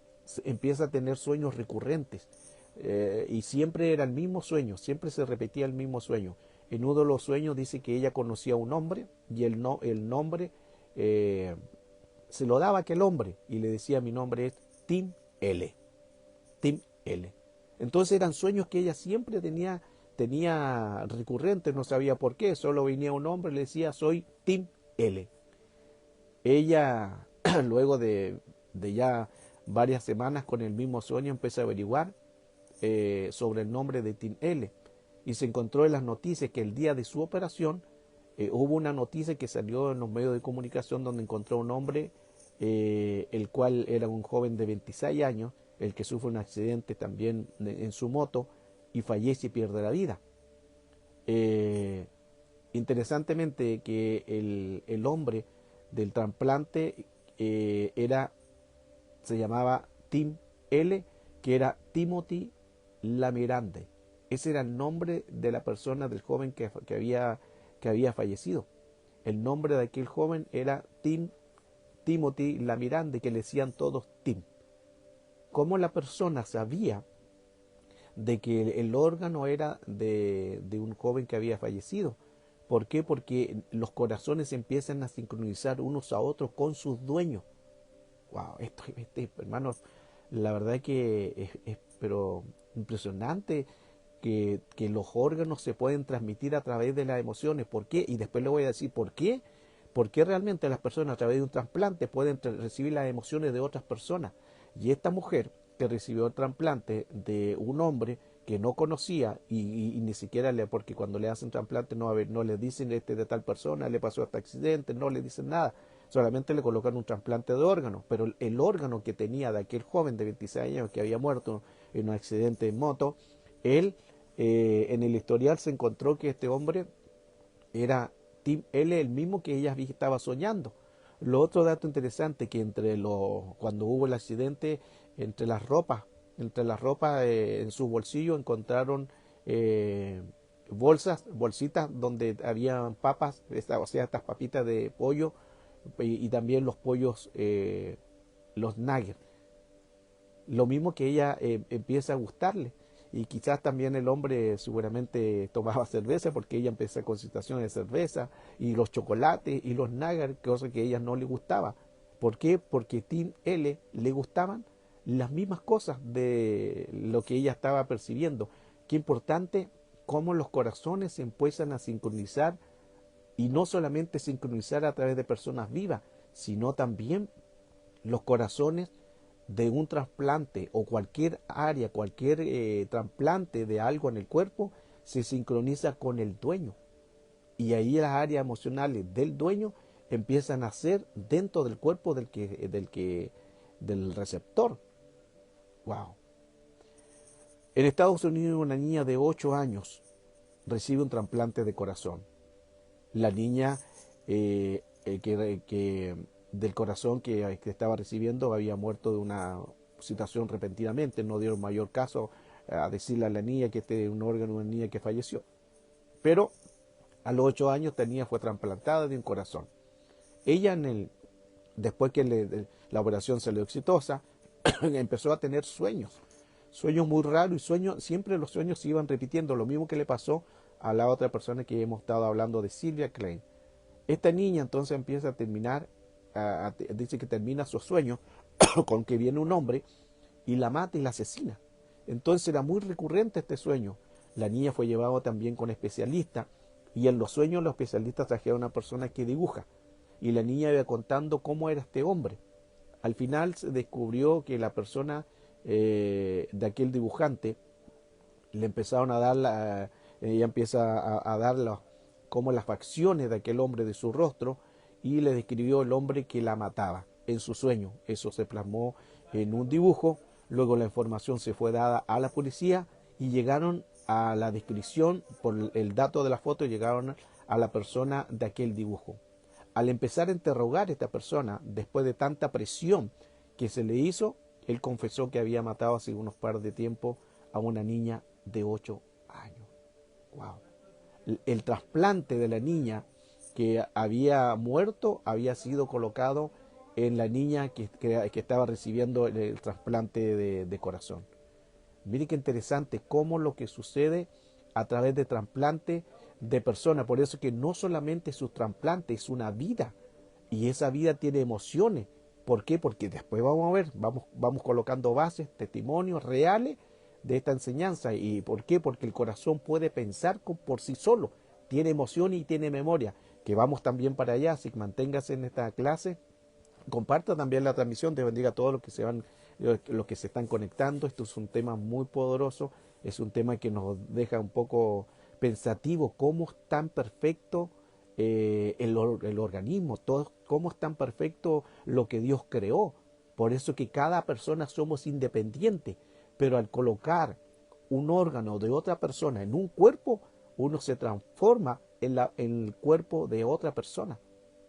empieza a tener sueños recurrentes, y siempre era el mismo sueño, siempre se repetía el mismo sueño. En uno de los sueños dice que ella conocía a un hombre y el nombre se lo daba a aquel hombre y le decía: mi nombre es Tim L. Tim L. Entonces eran sueños que ella siempre tenía recurrentes, no sabía por qué, solo venía un hombre y le decía: soy Tim L. Ella, luego de ya varias semanas con el mismo sueño, empezó a averiguar sobre el nombre de Tim L. Y se encontró en las noticias que el día de su operación hubo una noticia que salió en los medios de comunicación donde encontró un hombre, el cual era un joven de 26 años, el que sufre un accidente también en su moto y fallece y pierde la vida. Interesantemente que el hombre del trasplante se llamaba Tim L., que era Timothy Lamirande. Ese era el nombre de la persona, del joven que había fallecido. El nombre de aquel joven era Timothy Lamirande, que le decían todos Tim. ¿Cómo la persona sabía de que el órgano era de un joven que había fallecido? ¿Por qué? Porque los corazones empiezan a sincronizar unos a otros con sus dueños. Wow, hermanos, la verdad que es pero impresionante que los órganos se pueden transmitir a través de las emociones. ¿Por qué? Y después le voy a decir por qué. ¿Por qué realmente las personas a través de un trasplante pueden recibir las emociones de otras personas? Y esta mujer que recibió el trasplante de un hombre que no conocía y ni siquiera porque cuando le hacen trasplante no le dicen de tal persona, le pasó este accidente, no le dicen nada, solamente le colocan un trasplante de órganos, pero el órgano que tenía de aquel joven de 26 años que había muerto en un accidente en moto, él en el historial se encontró que este hombre era él es el mismo que ella estaba soñando. Lo otro dato interesante que cuando hubo el accidente, entre las ropas, en su bolsillo encontraron eh, bolsitas donde habían papas, o sea, estas papitas de pollo y también los pollos, los nuggets. Lo mismo que ella empieza a gustarle. Y quizás también el hombre seguramente tomaba cerveza porque ella empezó con situaciones de cerveza y los chocolates y los nuggets, cosa que a ella no le gustaba. ¿Por qué? Porque Tim L le gustaban las mismas cosas de lo que ella estaba percibiendo. Qué importante cómo los corazones se empiezan a sincronizar y no solamente sincronizar a través de personas vivas, sino también los corazones de un trasplante o cualquier área, cualquier trasplante de algo en el cuerpo, se sincroniza con el dueño. Y ahí las áreas emocionales del dueño empiezan a ser dentro del cuerpo del receptor. Wow. En Estados Unidos una niña de 8 años recibe un trasplante de corazón. La niña del corazón que estaba recibiendo había muerto de una situación repentinamente, no dieron mayor caso a decirle a la niña que este es un órgano de una niña que falleció. Pero a los 8 años fue trasplantada de un corazón. Ella después que la operación salió exitosa, empezó a tener sueños muy raros y siempre los sueños se iban repitiendo, lo mismo que le pasó a la otra persona que hemos estado hablando de Sylvia Klein. Esta niña entonces empieza a terminar, dice que termina sus sueños con que viene un hombre y la mata y la asesina. Entonces era muy recurrente este sueño. La niña fue llevada también con especialistas y en los sueños los especialistas trajeron a una persona que dibuja y la niña iba contando cómo era este hombre. Al final se descubrió que la persona de aquel dibujante le empezaron a dar, ella empieza a dar como las facciones de aquel hombre de su rostro y le describió el hombre que la mataba en su sueño. Eso se plasmó en un dibujo, luego la información se fue dada a la policía y llegaron a la descripción, por el dato de la foto, llegaron a la persona de aquel dibujo. Al empezar a interrogar a esta persona, después de tanta presión que se le hizo, él confesó que había matado hace unos par de tiempo a una niña de 8 años. Wow. El trasplante de la niña que había muerto había sido colocado en la niña que estaba recibiendo el trasplante de corazón. Mire qué interesante cómo lo que sucede a través de trasplante de personas. Por eso que no solamente es un trasplante, es una vida. Y esa vida tiene emociones. ¿Por qué? Porque después vamos a ver, vamos colocando bases, testimonios reales de esta enseñanza. ¿Y por qué? Porque el corazón puede pensar por sí solo. Tiene emoción y tiene memoria. Que vamos también para allá, así que manténgase en esta clase. Comparta también la transmisión, Dios bendiga a todos los que se están conectando. Esto es un tema muy poderoso, es un tema que nos deja un poco pensativo, cómo es tan perfecto el organismo, cómo es tan perfecto lo que Dios creó. Por eso que cada persona somos independientes, pero al colocar un órgano de otra persona en un cuerpo, uno se transforma en el cuerpo de otra persona,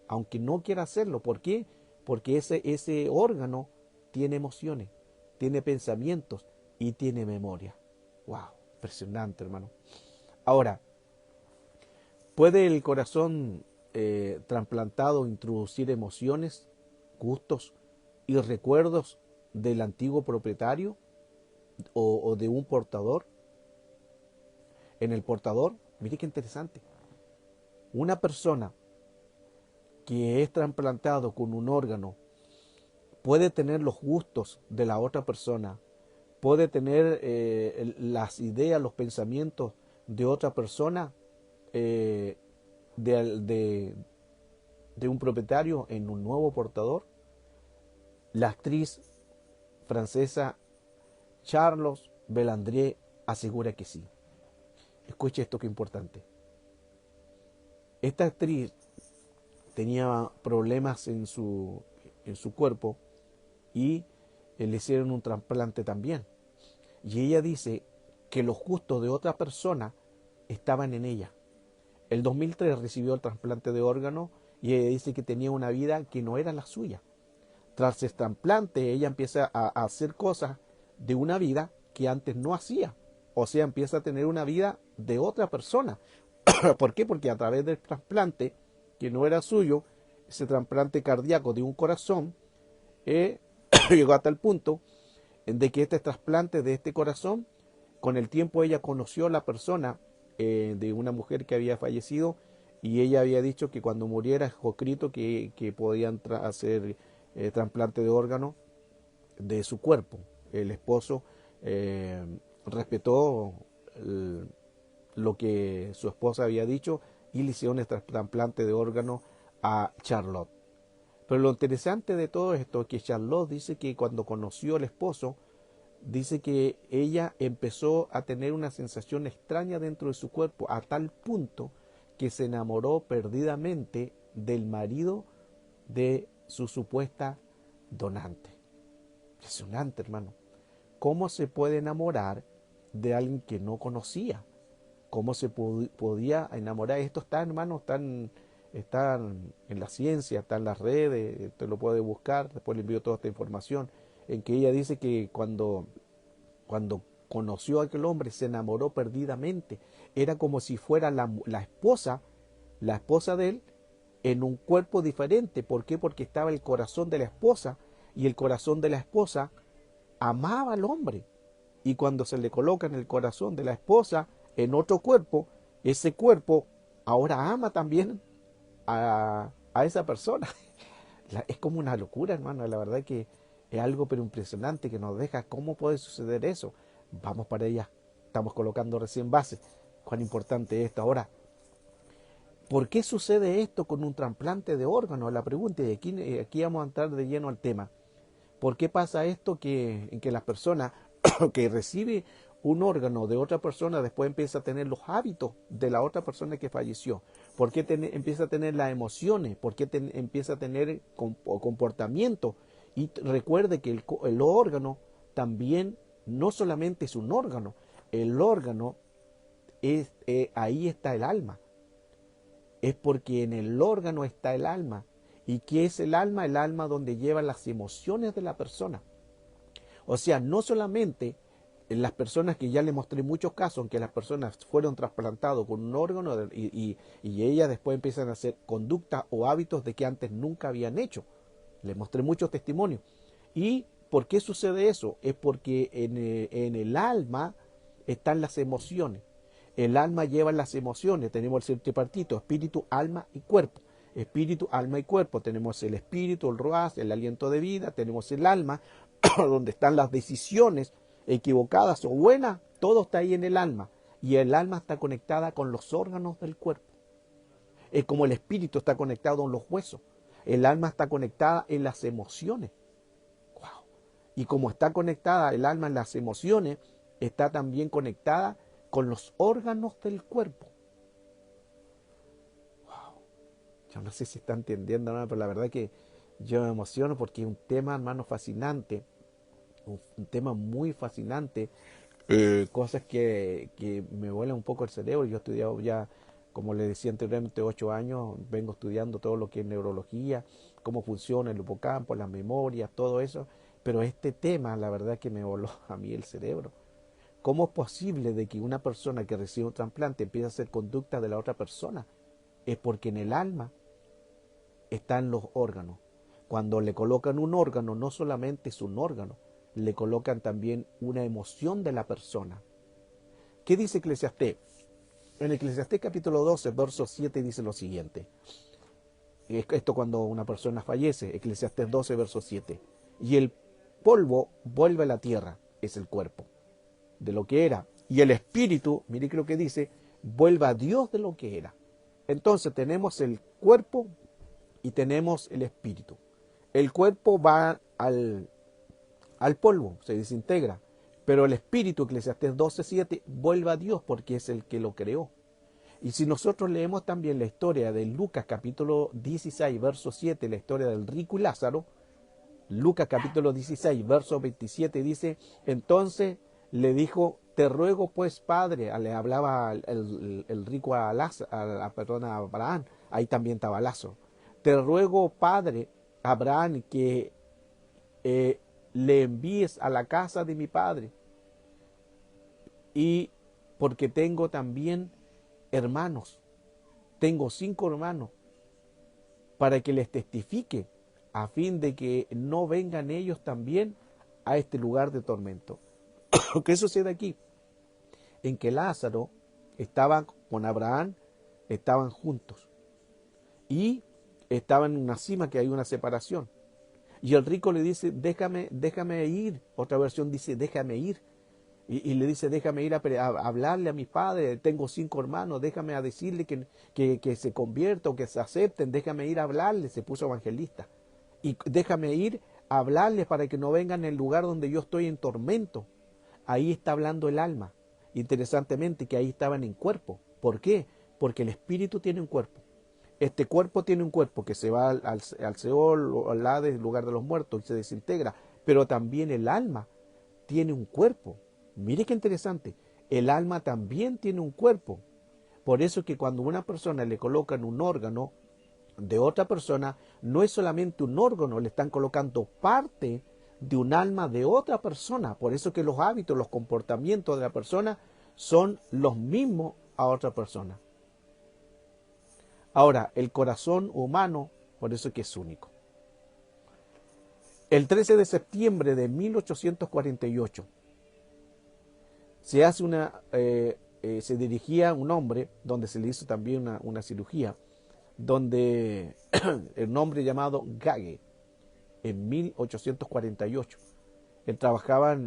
aunque no quiera hacerlo. ¿Por qué? Porque ese órgano tiene emociones, tiene pensamientos y tiene memoria. ¡Wow! Impresionante, hermano. Ahora, ¿puede el corazón trasplantado introducir emociones, gustos y recuerdos del antiguo propietario o de un portador? En el portador, mire qué interesante. Una persona que es trasplantado con un órgano puede tener los gustos de la otra persona, puede tener las ideas, los pensamientos de otra persona, eh, de, de- de un propietario en un nuevo portador. La actriz francesa Charlotte Bellandrier asegura que sí. Escuche esto que es importante. Esta actriz tenía problemas en su cuerpo y le hicieron un trasplante también. Y ella dice que los gustos de otra persona estaban en ella. El 2003 recibió el trasplante de órgano y ella dice que tenía una vida que no era la suya. Tras el trasplante, ella empieza a hacer cosas de una vida que antes no hacía. O sea, empieza a tener una vida de otra persona. ¿Por qué? Porque a través del trasplante, que no era suyo, ese trasplante cardíaco de un corazón, llegó hasta el punto de que este trasplante de este corazón, con el tiempo ella conoció a la persona de una mujer que había fallecido y ella había dicho que cuando muriera fue escrito que podían hacer trasplante de órgano de su cuerpo. El esposo eh, respetó el, lo que su esposa había dicho y le hicieron el trasplante de órgano a Charlotte. Pero lo interesante de todo esto es que Charlotte dice que cuando conoció al esposo, dice que ella empezó a tener una sensación extraña dentro de su cuerpo a tal punto que se enamoró perdidamente del marido de su supuesta donante. Impresionante, hermano. ¿Cómo se puede enamorar de alguien que no conocía? ¿Cómo se podía enamorar? Esto está, hermano, está en la ciencia, está en las redes, usted lo puede buscar, después le envío toda esta información, en que ella dice que cuando conoció a aquel hombre se enamoró perdidamente. Era como si fuera la esposa de él, en un cuerpo diferente. ¿Por qué? Porque estaba el corazón de la esposa y el corazón de la esposa amaba al hombre. Y cuando se le coloca en el corazón de la esposa en otro cuerpo, ese cuerpo ahora ama también a esa persona. Es como una locura, hermano. La verdad que es algo pero impresionante que nos deja. ¿Cómo puede suceder eso? Vamos para allá. Estamos colocando recién base. Cuán importante es esto. Ahora, ¿por qué sucede esto con un trasplante de órganos? La pregunta, y aquí vamos a entrar de lleno al tema. ¿Por qué pasa esto en que las personas que recibe un órgano de otra persona después empieza a tener los hábitos de la otra persona que falleció? ¿Por qué empieza a tener las emociones? ¿Por qué empieza a tener comportamiento? Y recuerde que el órgano también no solamente es un órgano, el órgano ahí está el alma. Es porque en el órgano está el alma. ¿Y qué es el alma? El alma donde llevan las emociones de la persona. O sea, no solamente en las personas que ya le mostré muchos casos en que las personas fueron trasplantados con un órgano y ellas después empiezan a hacer conductas o hábitos de que antes nunca habían hecho. Les mostré muchos testimonios. ¿Y por qué sucede eso? Es porque en el alma están las emociones. El alma lleva las emociones. Tenemos el tripartito, espíritu, alma y cuerpo. Espíritu, alma y cuerpo. Tenemos el espíritu, el ruach, el aliento de vida. Tenemos el alma, donde están las decisiones equivocadas o buenas. Todo está ahí en el alma. Y el alma está conectada con los órganos del cuerpo. Es como el espíritu está conectado en los huesos. El alma está conectada en las emociones. Wow. Y como está conectada el alma en las emociones, está también conectada con los órganos del cuerpo. Wow. Yo no sé si está entendiendo, ¿no? Pero la verdad que yo me emociono porque es un tema, hermano, fascinante. Un tema muy fascinante. Cosas que me vuelan un poco el cerebro. Yo he estudiado ya, como le decía anteriormente, 8 años. Vengo estudiando todo lo que es neurología, cómo funciona el hipocampo, las memorias, todo eso. Pero este tema, la verdad que me voló a mí el cerebro. ¿Cómo es posible de que una persona que recibe un trasplante empiece a hacer conducta de la otra persona? Es porque en el alma están los órganos. Cuando le colocan un órgano, no solamente es un órgano, le colocan también una emoción de la persona. ¿Qué dice Eclesiastés? En Eclesiastés capítulo 12, verso 7 dice lo siguiente. Esto cuando una persona fallece, Eclesiastés 12, verso 7. Y el polvo vuelve a la tierra, es el cuerpo, de lo que era. Y el espíritu, mire que lo que dice, vuelve a Dios de lo que era. Entonces tenemos el cuerpo y tenemos el espíritu. El cuerpo va al polvo, se desintegra. Pero el espíritu, Eclesiastés 12:7, vuelve a Dios porque es el que lo creó. Y si nosotros leemos también la historia de Lucas capítulo 16, verso 7, la historia del rico y Lázaro, Lucas capítulo 16, verso 27 dice, entonces le dijo, te ruego pues, Padre, le hablaba el rico a Abraham, ahí también estaba Lázaro, te ruego, Padre, Abraham, que le envíes a la casa de mi padre, y porque tengo también hermanos, tengo 5 hermanos, para que les testifique, a fin de que no vengan ellos también a este lugar de tormento. ¿Qué sucede aquí? En que Lázaro estaba con Abraham, estaban juntos, y estaban en una cima que hay una separación. Y el rico le dice, déjame ir. Otra versión dice, déjame ir. Y le dice, déjame ir a hablarle a mi padre, tengo 5 hermanos, déjame a decirle que se convierta o que se acepten, déjame ir a hablarle, se puso evangelista. Y déjame ir a hablarles para que no vengan en el lugar donde yo estoy en tormento. Ahí está hablando el alma. Interesantemente que ahí estaban en cuerpo. ¿Por qué? Porque el espíritu tiene un cuerpo. Este cuerpo tiene un cuerpo que se va al Seol o al Hades, el lugar de los muertos, y se desintegra. Pero también el alma tiene un cuerpo. Mire qué interesante. El alma también tiene un cuerpo. Por eso que cuando a una persona le colocan un órgano de otra persona, no es solamente un órgano, le están colocando parte de un alma de otra persona. Por eso que los hábitos, los comportamientos de la persona son los mismos a otra persona. Ahora, el corazón humano, por eso que es único. El 13 de septiembre de 1848 se hace se dirigía un hombre, donde se le hizo también una cirugía, donde el hombre llamado Gage, en 1848. Él trabajaba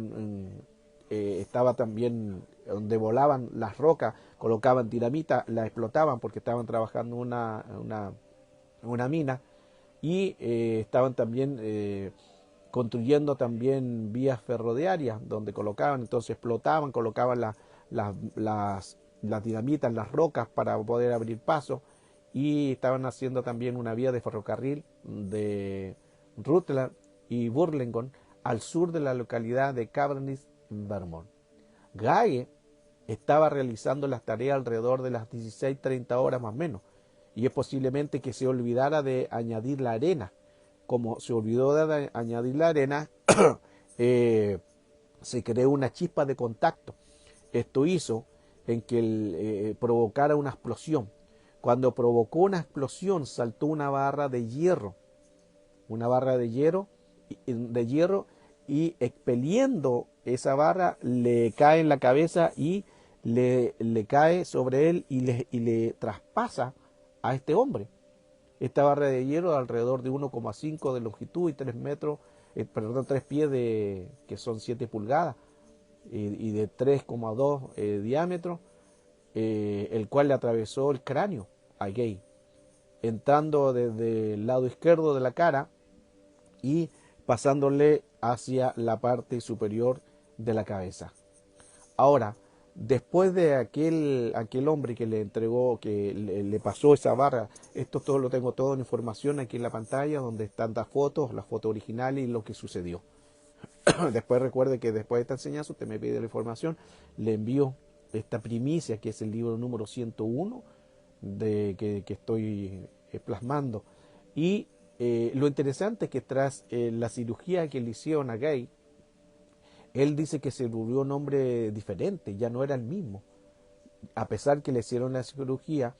estaba también donde volaban las rocas, colocaban dinamita, la explotaban porque estaban trabajando una mina, y estaban también construyendo también vías ferroviarias donde colocaban, entonces explotaban, colocaban las dinamitas, las rocas para poder abrir paso, y estaban haciendo también una vía de ferrocarril de Rutland y Burlington al sur de la localidad de Cavendish, en Vermont. Gage estaba realizando las tareas alrededor de las 16:30 horas más o menos, y es posiblemente que se olvidara de añadir la arena. Como se olvidó de añadir la arena, se creó una chispa de contacto. Esto hizo en que provocara una explosión. Cuando provocó una explosión, saltó una barra de hierro, y expeliendo esa barra le cae en la cabeza y le cae sobre él y le traspasa a este hombre. Esta barra de hierro de alrededor de 1,5 de longitud y 3 metros, 3 pies que son 7 pulgadas y de 3,2 diámetro, el cual le atravesó el cráneo a Gay, entrando desde el lado izquierdo de la cara y pasándole hacia la parte superior de la cabeza. Ahora, después de aquel hombre que le entregó, que le pasó esa barra, esto todo lo tengo todo en información aquí en la pantalla, donde están las fotos originales y lo que sucedió. Después recuerde que después de esta enseñanza usted me pide la información, le envío esta primicia que es el libro número 101 que estoy plasmando. Y lo interesante es que tras la cirugía que le hicieron a Gay, él dice que se volvió un hombre diferente, ya no era el mismo. A pesar que le hicieron la cirugía,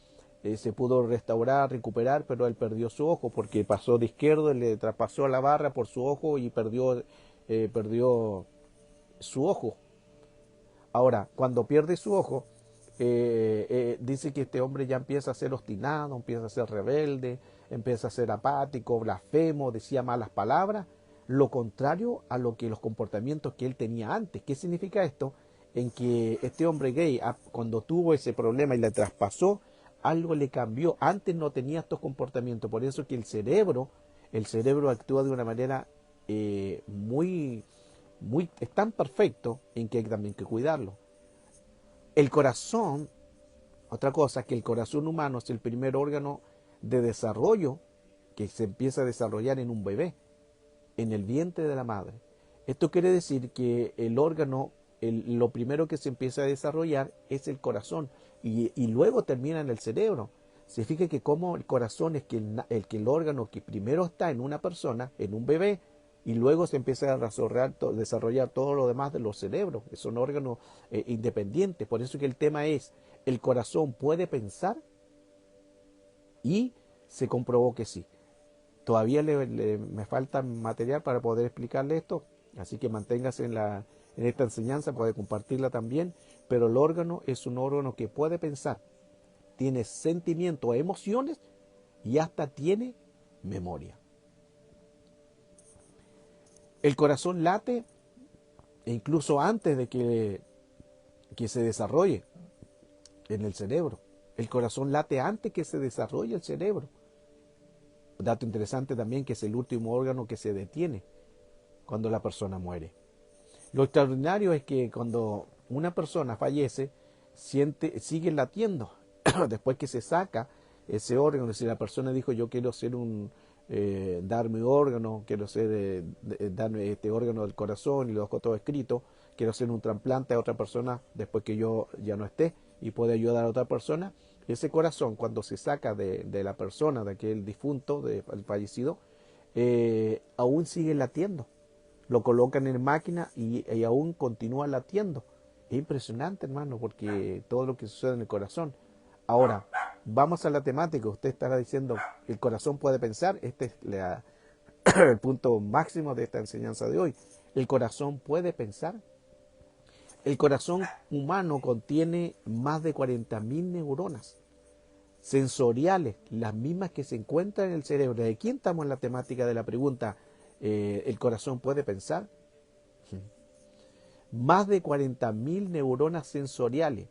se pudo restaurar, recuperar, pero él perdió su ojo porque pasó de izquierdo, le traspasó la barra por su ojo y perdió su ojo. Ahora, cuando pierde su ojo, dice que este hombre ya empieza a ser obstinado, empieza a ser rebelde, empieza a ser apático, blasfemo, decía malas palabras, lo contrario a lo que los comportamientos que él tenía antes. ¿Qué significa esto? En que este hombre gay, cuando tuvo ese problema y le traspasó, algo le cambió. Antes no tenía estos comportamientos, por eso que el cerebro actúa de una manera es tan perfecto en que hay también que cuidarlo. El corazón, otra cosa, que el corazón humano es el primer órgano de desarrollo que se empieza a desarrollar en un bebé, en el vientre de la madre. Esto quiere decir que el órgano, lo primero que se empieza a desarrollar es el corazón y luego termina en el cerebro. Se fija que como el corazón es el órgano que primero está en una persona, en un bebé, y luego se empieza a desarrollar todo lo demás de los cerebros. Son órganos independientes. Por eso que el tema es, ¿el corazón puede pensar? Y se comprobó que sí. Todavía me falta material para poder explicarle esto, así que manténgase en esta enseñanza, puede compartirla también, pero el órgano es un órgano que puede pensar, tiene sentimientos, emociones y hasta tiene memoria. El corazón late incluso antes de que se desarrolle en el cerebro. El corazón late antes que se desarrolle el cerebro. Un dato interesante también que es el último órgano que se detiene cuando la persona muere. Lo extraordinario es que cuando una persona fallece, sigue latiendo. Después que se saca ese órgano, si la persona dijo yo quiero ser dar mi órgano, quiero darme este órgano del corazón y lo dejo todo escrito, quiero hacer un trasplante a otra persona después que yo ya no esté y puede ayudar a otra persona. Ese corazón, cuando se saca de la persona, de aquel difunto, del fallecido, aún sigue latiendo. Lo colocan en máquina y aún continúa latiendo. Es impresionante, hermano, porque todo lo que sucede en el corazón. Ahora, vamos a la temática. Usted estará diciendo, ¿el corazón puede pensar? Este es el punto máximo de esta enseñanza de hoy. ¿El corazón puede pensar? El corazón humano contiene más de 40.000 neuronas sensoriales, las mismas que se encuentran en el cerebro. ¿De quién estamos en la temática de la pregunta? ¿El corazón puede pensar? Más de 40.000 neuronas sensoriales,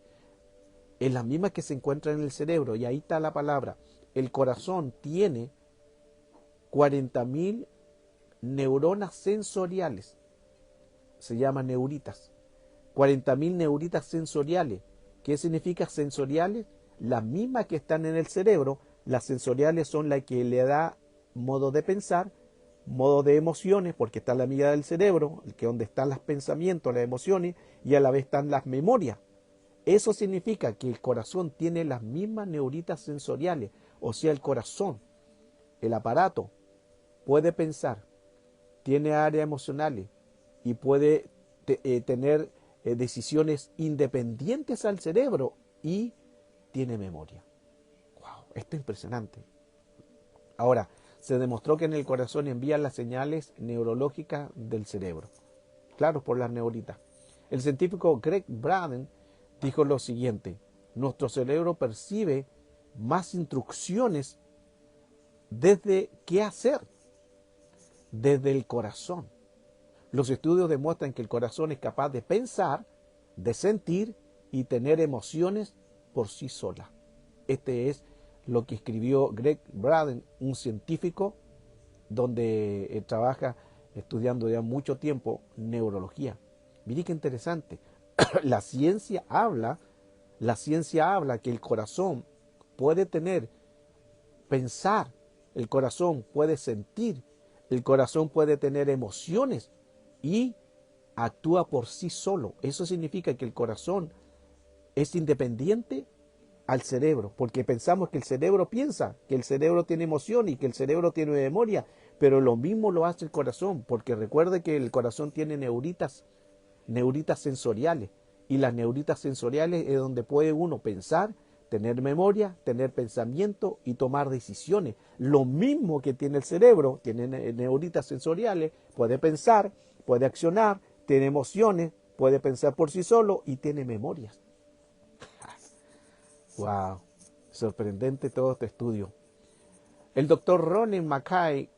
es las mismas que se encuentran en el cerebro. Y ahí está la palabra. El corazón tiene 40.000 neuronas sensoriales. Se llaman neuritas. 40.000 neuritas sensoriales. ¿Qué significa sensoriales? Las mismas que están en el cerebro. Las sensoriales son las que le da modo de pensar, modo de emociones, porque está la mitad del cerebro, que donde están los pensamientos, las emociones, y a la vez están las memorias. Eso significa que el corazón tiene las mismas neuritas sensoriales, o sea, el corazón, el aparato, puede pensar, tiene áreas emocionales y puede tener decisiones independientes al cerebro y tiene memoria. ¡Wow! Esto es impresionante. Ahora, se demostró que en el corazón envían las señales neurológicas del cerebro. Claro, por las neuritas. El científico Greg Braden dijo lo siguiente: nuestro cerebro percibe más instrucciones desde qué hacer, desde el corazón. Los estudios demuestran que el corazón es capaz de pensar, de sentir y tener emociones por sí sola. Este es lo que escribió Greg Braden, un científico donde trabaja estudiando ya mucho tiempo neurología. Mire qué interesante. La ciencia habla que el corazón puede pensar, el corazón puede sentir, el corazón puede tener emociones y actúa por sí solo. Eso significa que el corazón es independiente al cerebro, porque pensamos que el cerebro piensa, que el cerebro tiene emoción y que el cerebro tiene memoria, pero lo mismo lo hace el corazón, porque recuerde que el corazón tiene neuritas sensoriales, y las neuritas sensoriales es donde puede uno pensar, tener memoria, tener pensamiento y tomar decisiones. Lo mismo que tiene el cerebro, tiene neuritas sensoriales, puede pensar, puede accionar, tiene emociones, puede pensar por sí solo y tiene memorias. Wow, sorprendente todo este estudio. El doctor Ronnie Mackay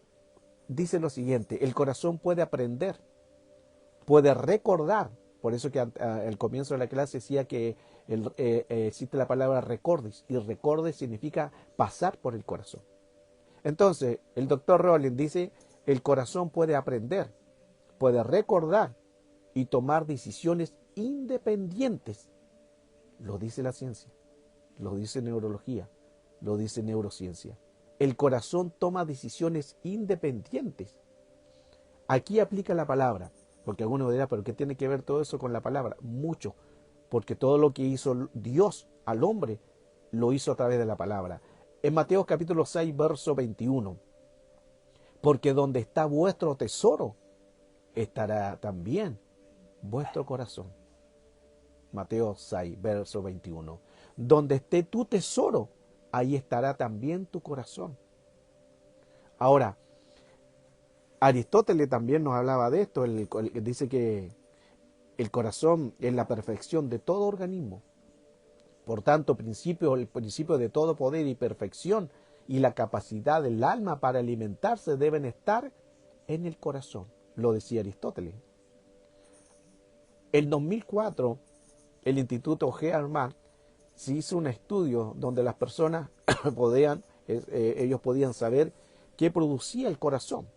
dice lo siguiente: el corazón puede aprender, puede recordar. Por eso que al comienzo de la clase decía que existe la palabra recordis, y recordis significa pasar por el corazón. Entonces, el doctor Rowling dice, el corazón puede aprender, puede recordar y tomar decisiones independientes. Lo dice la ciencia, lo dice neurología, lo dice neurociencia. El corazón toma decisiones independientes. Aquí aplica la palabra, porque alguno dirá, pero ¿qué tiene que ver todo eso con la palabra? Mucho, porque todo lo que hizo Dios al hombre lo hizo a través de la palabra. En Mateo capítulo 6, verso 21, porque donde está vuestro tesoro, estará también vuestro corazón. Mateo 6, verso 21. Donde esté tu tesoro, ahí estará también tu corazón. Ahora, Aristóteles también nos hablaba de esto. Él dice que el corazón es la perfección de todo organismo. Por tanto, el principio de todo poder y perfección y la capacidad del alma para alimentarse deben estar en el corazón. Lo decía Aristóteles. En 2004, el Instituto German se hizo un estudio donde las personas ellos podían saber qué producía el corazón.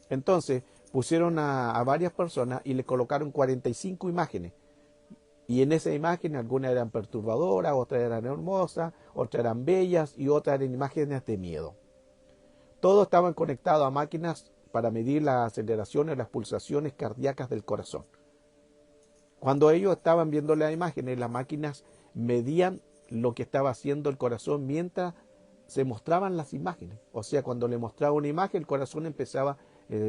Entonces pusieron a varias personas y le colocaron 45 imágenes. Y en esas imágenes algunas eran perturbadoras, otras eran hermosas, otras eran bellas y otras eran imágenes de miedo. Todos estaban conectados a máquinas para medir las aceleraciones, las pulsaciones cardíacas del corazón. Cuando ellos estaban viendo las imágenes, las máquinas medían lo que estaba haciendo el corazón mientras se mostraban las imágenes. O sea, cuando le mostraba una imagen, el corazón empezaba,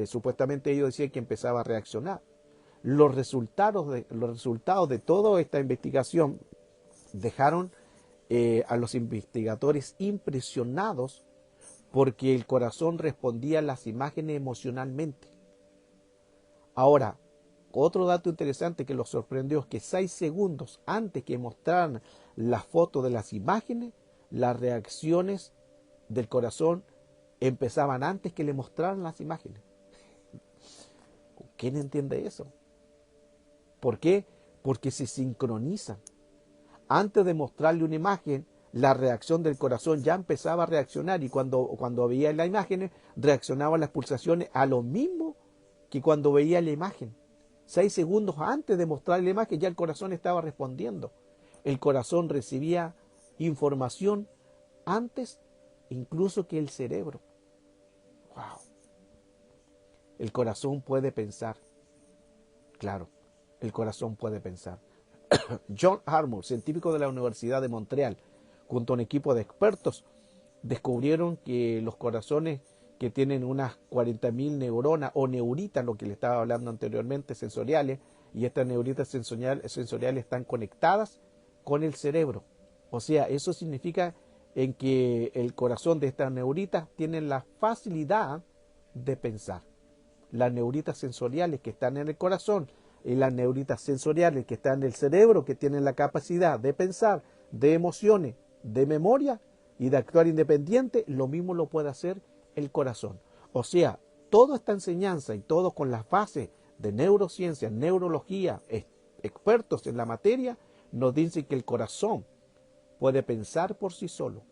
supuestamente ellos decían que empezaba a reaccionar. Los resultados de toda esta investigación dejaron a los investigadores impresionados porque el corazón respondía a las imágenes emocionalmente. Ahora, otro dato interesante que los sorprendió es que 6 segundos antes que mostraran la foto de las imágenes, las reacciones del corazón empezaban antes que le mostraran las imágenes. ¿Quién entiende eso? ¿Por qué? Porque se sincronizan. Antes de mostrarle una imagen, la reacción del corazón ya empezaba a reaccionar, y cuando veía la imagen, reaccionaban las pulsaciones a lo mismo que cuando veía la imagen. 6 segundos antes de mostrar la imagen ya el corazón estaba respondiendo. El corazón recibía información antes incluso que el cerebro. ¡Wow! El corazón puede pensar. Claro, el corazón puede pensar. John Harmon, científico de la Universidad de Montreal, junto a un equipo de expertos, descubrieron que los corazones que tienen unas 40.000 neuronas o neuritas, lo que le estaba hablando anteriormente, sensoriales, y estas neuritas sensoriales están conectadas con el cerebro. O sea, eso significa en que el corazón de estas neuritas tiene la facilidad de pensar. Las neuritas sensoriales que están en el corazón y las neuritas sensoriales que están en el cerebro, que tienen la capacidad de pensar, de emociones, de memoria y de actuar independiente, lo mismo lo puede hacer el corazón. O sea, toda esta enseñanza y todo con las bases de neurociencia, neurología, expertos en la materia, nos dicen que el corazón puede pensar por sí solo,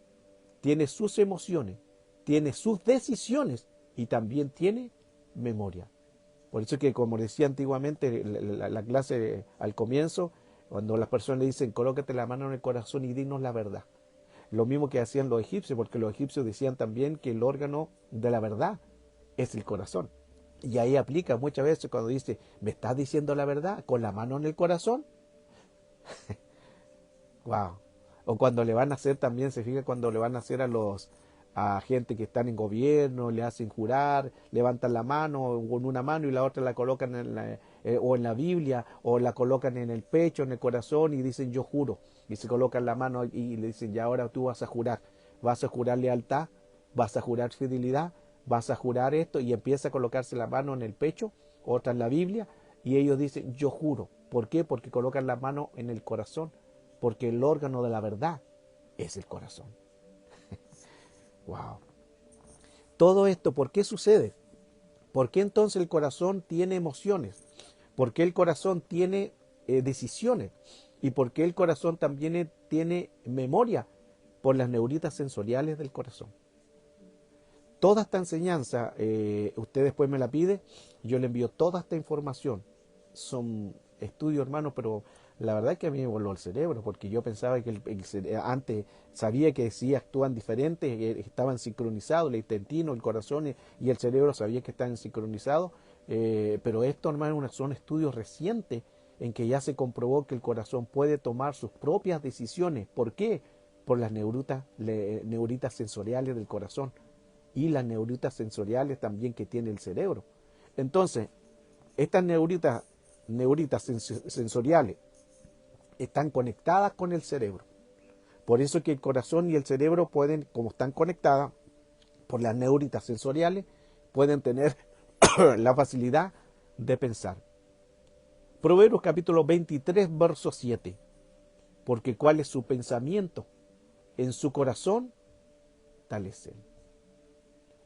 tiene sus emociones, tiene sus decisiones y también tiene memoria. Por eso que, como decía antiguamente la clase al comienzo, cuando las personas le dicen colócate la mano en el corazón y dinos la verdad. Lo mismo que hacían los egipcios, porque los egipcios decían también que el órgano de la verdad es el corazón. Y ahí aplica muchas veces cuando dice, ¿me estás diciendo la verdad con la mano en el corazón? Wow. O cuando le van a hacer también, se fija cuando le van a hacer a gente que están en gobierno, le hacen jurar, levantan la mano con una mano y la otra la colocan o en la Biblia, o la colocan en el pecho, en el corazón, y dicen yo juro, y se colocan la mano y le dicen ya ahora tú vas a jurar lealtad, vas a jurar fidelidad, vas a jurar esto, y empieza a colocarse la mano en el pecho, otra en la Biblia, y ellos dicen yo juro. ¿Por qué? Porque colocan la mano en el corazón, porque el órgano de la verdad es el corazón. Wow. Todo esto, ¿por qué sucede? ¿Por qué entonces el corazón tiene emociones? ¿Por qué el corazón tiene decisiones? ¿Y por qué el corazón también tiene memoria? Por las neuritas sensoriales del corazón. Toda esta enseñanza, usted después me la pide, yo le envío toda esta información. Son estudios, hermano, pero la verdad es que a mí me voló el cerebro, porque yo pensaba que antes sabía que sí actúan diferentes, estaban sincronizados, el intestino, el corazón y el cerebro sabía que estaban sincronizados, pero esto, hermano, son estudios recientes en que ya se comprobó que el corazón puede tomar sus propias decisiones. ¿Por qué? Por las neuritas sensoriales del corazón y las neuritas sensoriales también que tiene el cerebro. Entonces, estas neuritas sensoriales están conectadas con el cerebro. Por eso que el corazón y el cerebro pueden, como están conectadas por las neuritas sensoriales, pueden tener la facilidad de pensar. Proverbios capítulo 23, verso 7. Porque cuál es su pensamiento en su corazón, tal es él.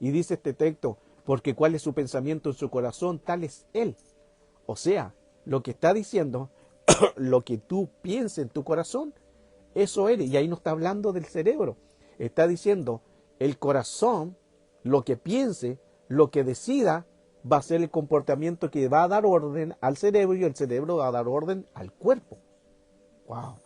Y dice este texto, porque cuál es su pensamiento en su corazón, tal es él. O sea, lo que está diciendo, lo que tú pienses en tu corazón, eso eres. Y ahí no está hablando del cerebro. Está diciendo, el corazón, lo que piense, lo que decida, va a ser el comportamiento que va a dar orden al cerebro y el cerebro va a dar orden al cuerpo. Wow.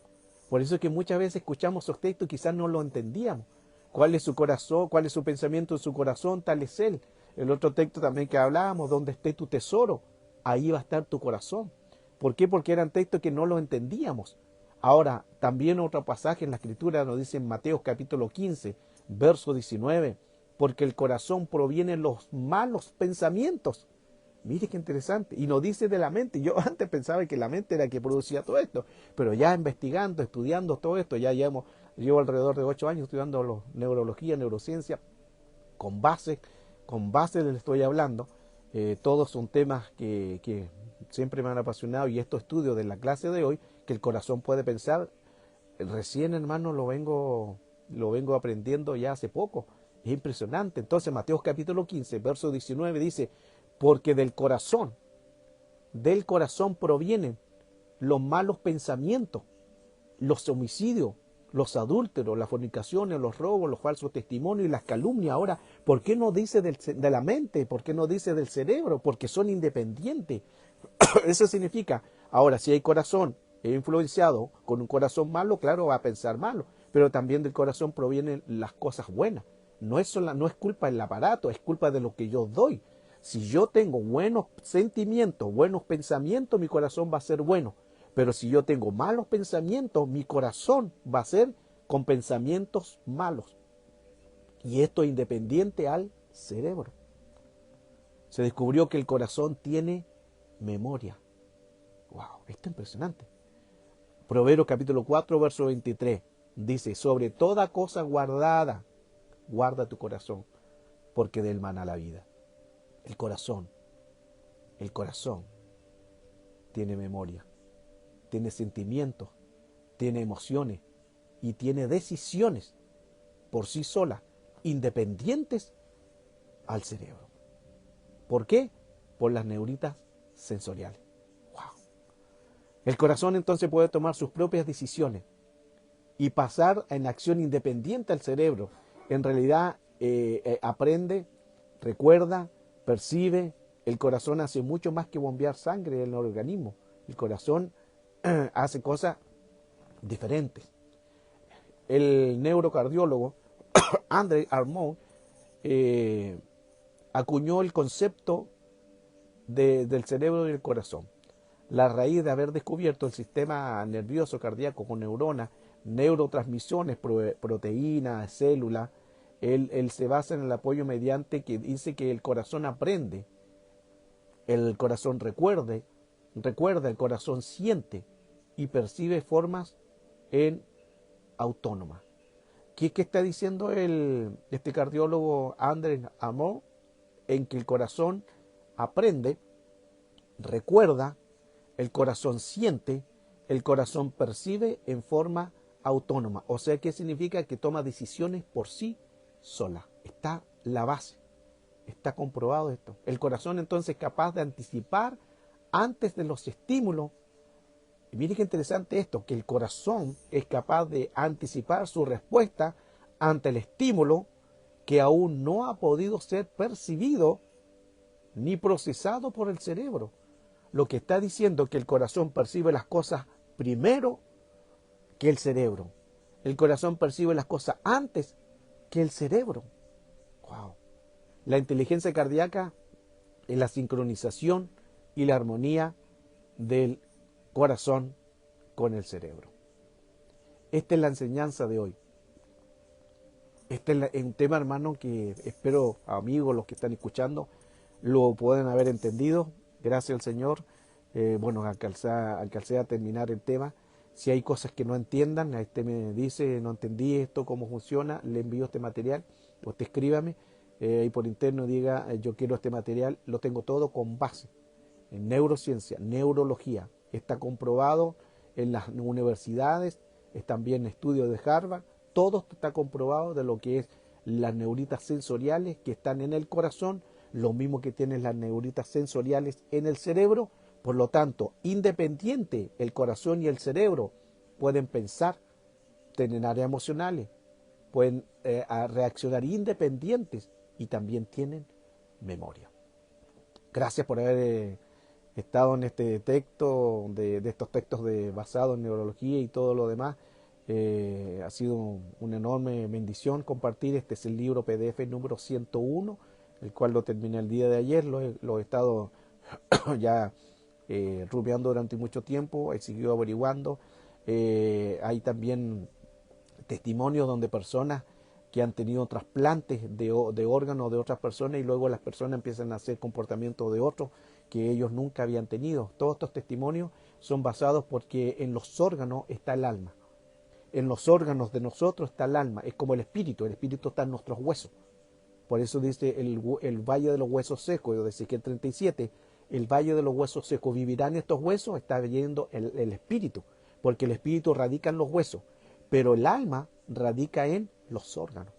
Por eso es que muchas veces escuchamos esos textos y quizás no lo entendíamos. ¿Cuál es su corazón? ¿Cuál es su pensamiento en su corazón? Tal es él. El otro texto también que hablábamos, donde esté tu tesoro, ahí va a estar tu corazón. ¿Por qué? Porque eran textos que no lo entendíamos. Ahora, también otro pasaje en la Escritura nos dice en Mateo capítulo 15, verso 19, porque el corazón proviene de los malos pensamientos. Mire qué interesante. Y nos dice de la mente. Yo antes pensaba que la mente era la que producía todo esto, pero ya investigando, estudiando todo esto, llevo alrededor de 8 años estudiando neurología, neurociencia, con base le estoy hablando. Todos son temas que siempre me han apasionado y estos estudios de la clase de hoy, que el corazón puede pensar, recién, hermano, lo vengo aprendiendo ya hace poco. Es impresionante. Entonces Mateo capítulo 15, verso 19 dice, porque del corazón provienen los malos pensamientos, los homicidios, los adúlteros, las fornicaciones, los robos, los falsos testimonios y las calumnias. Ahora, ¿por qué no dice de la mente? ¿Por qué no dice del cerebro? Porque son independientes. Eso significa, ahora, si hay corazón influenciado con un corazón malo, claro, va a pensar malo, pero también del corazón provienen las cosas buenas. No es culpa del aparato, es culpa de lo que yo doy. Si yo tengo buenos sentimientos, buenos pensamientos, mi corazón va a ser bueno. Pero si yo tengo malos pensamientos, mi corazón va a ser con pensamientos malos. Y esto es independiente al cerebro. Se descubrió que el corazón tiene memoria. Wow, esto es impresionante. Proverbios capítulo 4, verso 23. Dice, sobre toda cosa guardada, guarda tu corazón, porque del mana la vida. El corazón tiene memoria, tiene sentimientos, tiene emociones y tiene decisiones por sí solas, independientes al cerebro. ¿Por qué? Por las neuritas sensoriales. Wow. El corazón entonces puede tomar sus propias decisiones y pasar en acción independiente al cerebro. En realidad aprende, recuerda, percibe. El corazón hace mucho más que bombear sangre en el organismo. El corazón hace cosas diferentes. El neurocardiólogo André Armand acuñó el concepto del cerebro y el corazón. La raíz de haber descubierto el sistema nervioso cardíaco con neuronas, neurotransmisiones, proteínas, células, él se basa en el apoyo mediante que dice que el corazón aprende, el corazón recuerda, el corazón siente y percibe formas en autónomas. ¿Qué está diciendo este cardiólogo André Armand? En que el corazón aprende, recuerda, el corazón siente, el corazón percibe en forma autónoma. O sea, ¿qué significa? Que toma decisiones por sí sola. Está la base. Está comprobado esto. El corazón entonces es capaz de anticipar antes de los estímulos. Y mire qué interesante esto, que el corazón es capaz de anticipar su respuesta ante el estímulo que aún no ha podido ser percibido ni procesado por el cerebro. Lo que está diciendo que el corazón percibe las cosas primero que el cerebro. El corazón percibe las cosas antes que el cerebro. Wow. La inteligencia cardíaca es la sincronización y la armonía del corazón con el cerebro. Esta es la enseñanza de hoy. Este es un tema, hermano, que espero, amigos, los que están escuchando, lo pueden haber entendido. Gracias al Señor. Bueno, alcancé a terminar el tema. Si hay cosas que no entiendan, usted me dice, no entendí esto, cómo funciona, le envío este material. Usted escríbame y por interno diga, yo quiero este material. Lo tengo todo con base en neurociencia, neurología. Está comprobado en las universidades, también en estudios de Harvard. Todo está comprobado de lo que es las neuritas sensoriales que están en el corazón, lo mismo que tienen las neuritas sensoriales en el cerebro. Por lo tanto, independiente, el corazón y el cerebro pueden pensar, tener áreas emocionales, pueden reaccionar independientes y también tienen memoria. Gracias por haber estado en este texto, de estos textos basados en neurología y todo lo demás. Ha sido una enorme bendición compartir. Este es el libro PDF número 101, el cual lo terminé el día de ayer. Lo he estado ya rumiando durante mucho tiempo, he seguido averiguando. Hay también testimonios donde personas que han tenido trasplantes de órganos de otras personas y luego las personas empiezan a hacer comportamientos de otros que ellos nunca habían tenido. Todos estos testimonios son basados porque en los órganos está el alma. En los órganos de nosotros está el alma, es como el espíritu está en nuestros huesos. Por eso dice el valle de los huesos secos, de Ezequiel 37, el valle de los huesos secos, ¿vivirán estos huesos? Está viendo el espíritu, porque el espíritu radica en los huesos, pero el alma radica en los órganos.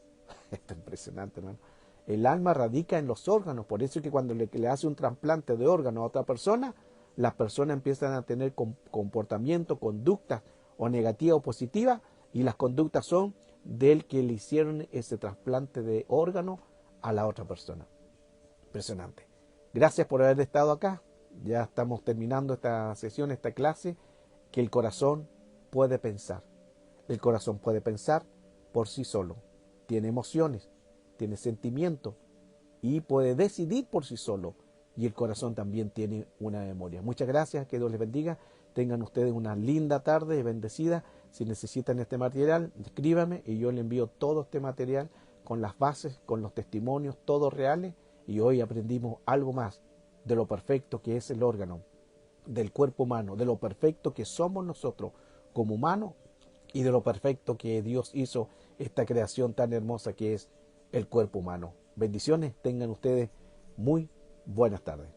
Esto es impresionante, hermano. El alma radica en los órganos, por eso es que cuando le hace un trasplante de órgano a otra persona, las personas empiezan a tener comportamiento, conductas o negativa o positiva, y las conductas son del que le hicieron ese trasplante de órgano a la otra persona. Impresionante. Gracias por haber estado acá. Ya estamos terminando esta sesión, esta clase, que el corazón puede pensar. El corazón puede pensar por sí solo. Tiene emociones, tiene sentimientos y puede decidir por sí solo. Y el corazón también tiene una memoria. Muchas gracias, que Dios les bendiga. Tengan ustedes una linda tarde, bendecida. Si necesitan este material, escríbame y yo le envío todo este material con las bases, con los testimonios, todos reales. Y hoy aprendimos algo más de lo perfecto que es el órgano del cuerpo humano, de lo perfecto que somos nosotros como humanos y de lo perfecto que Dios hizo esta creación tan hermosa que es el cuerpo humano. Bendiciones, tengan ustedes muy buenas tardes.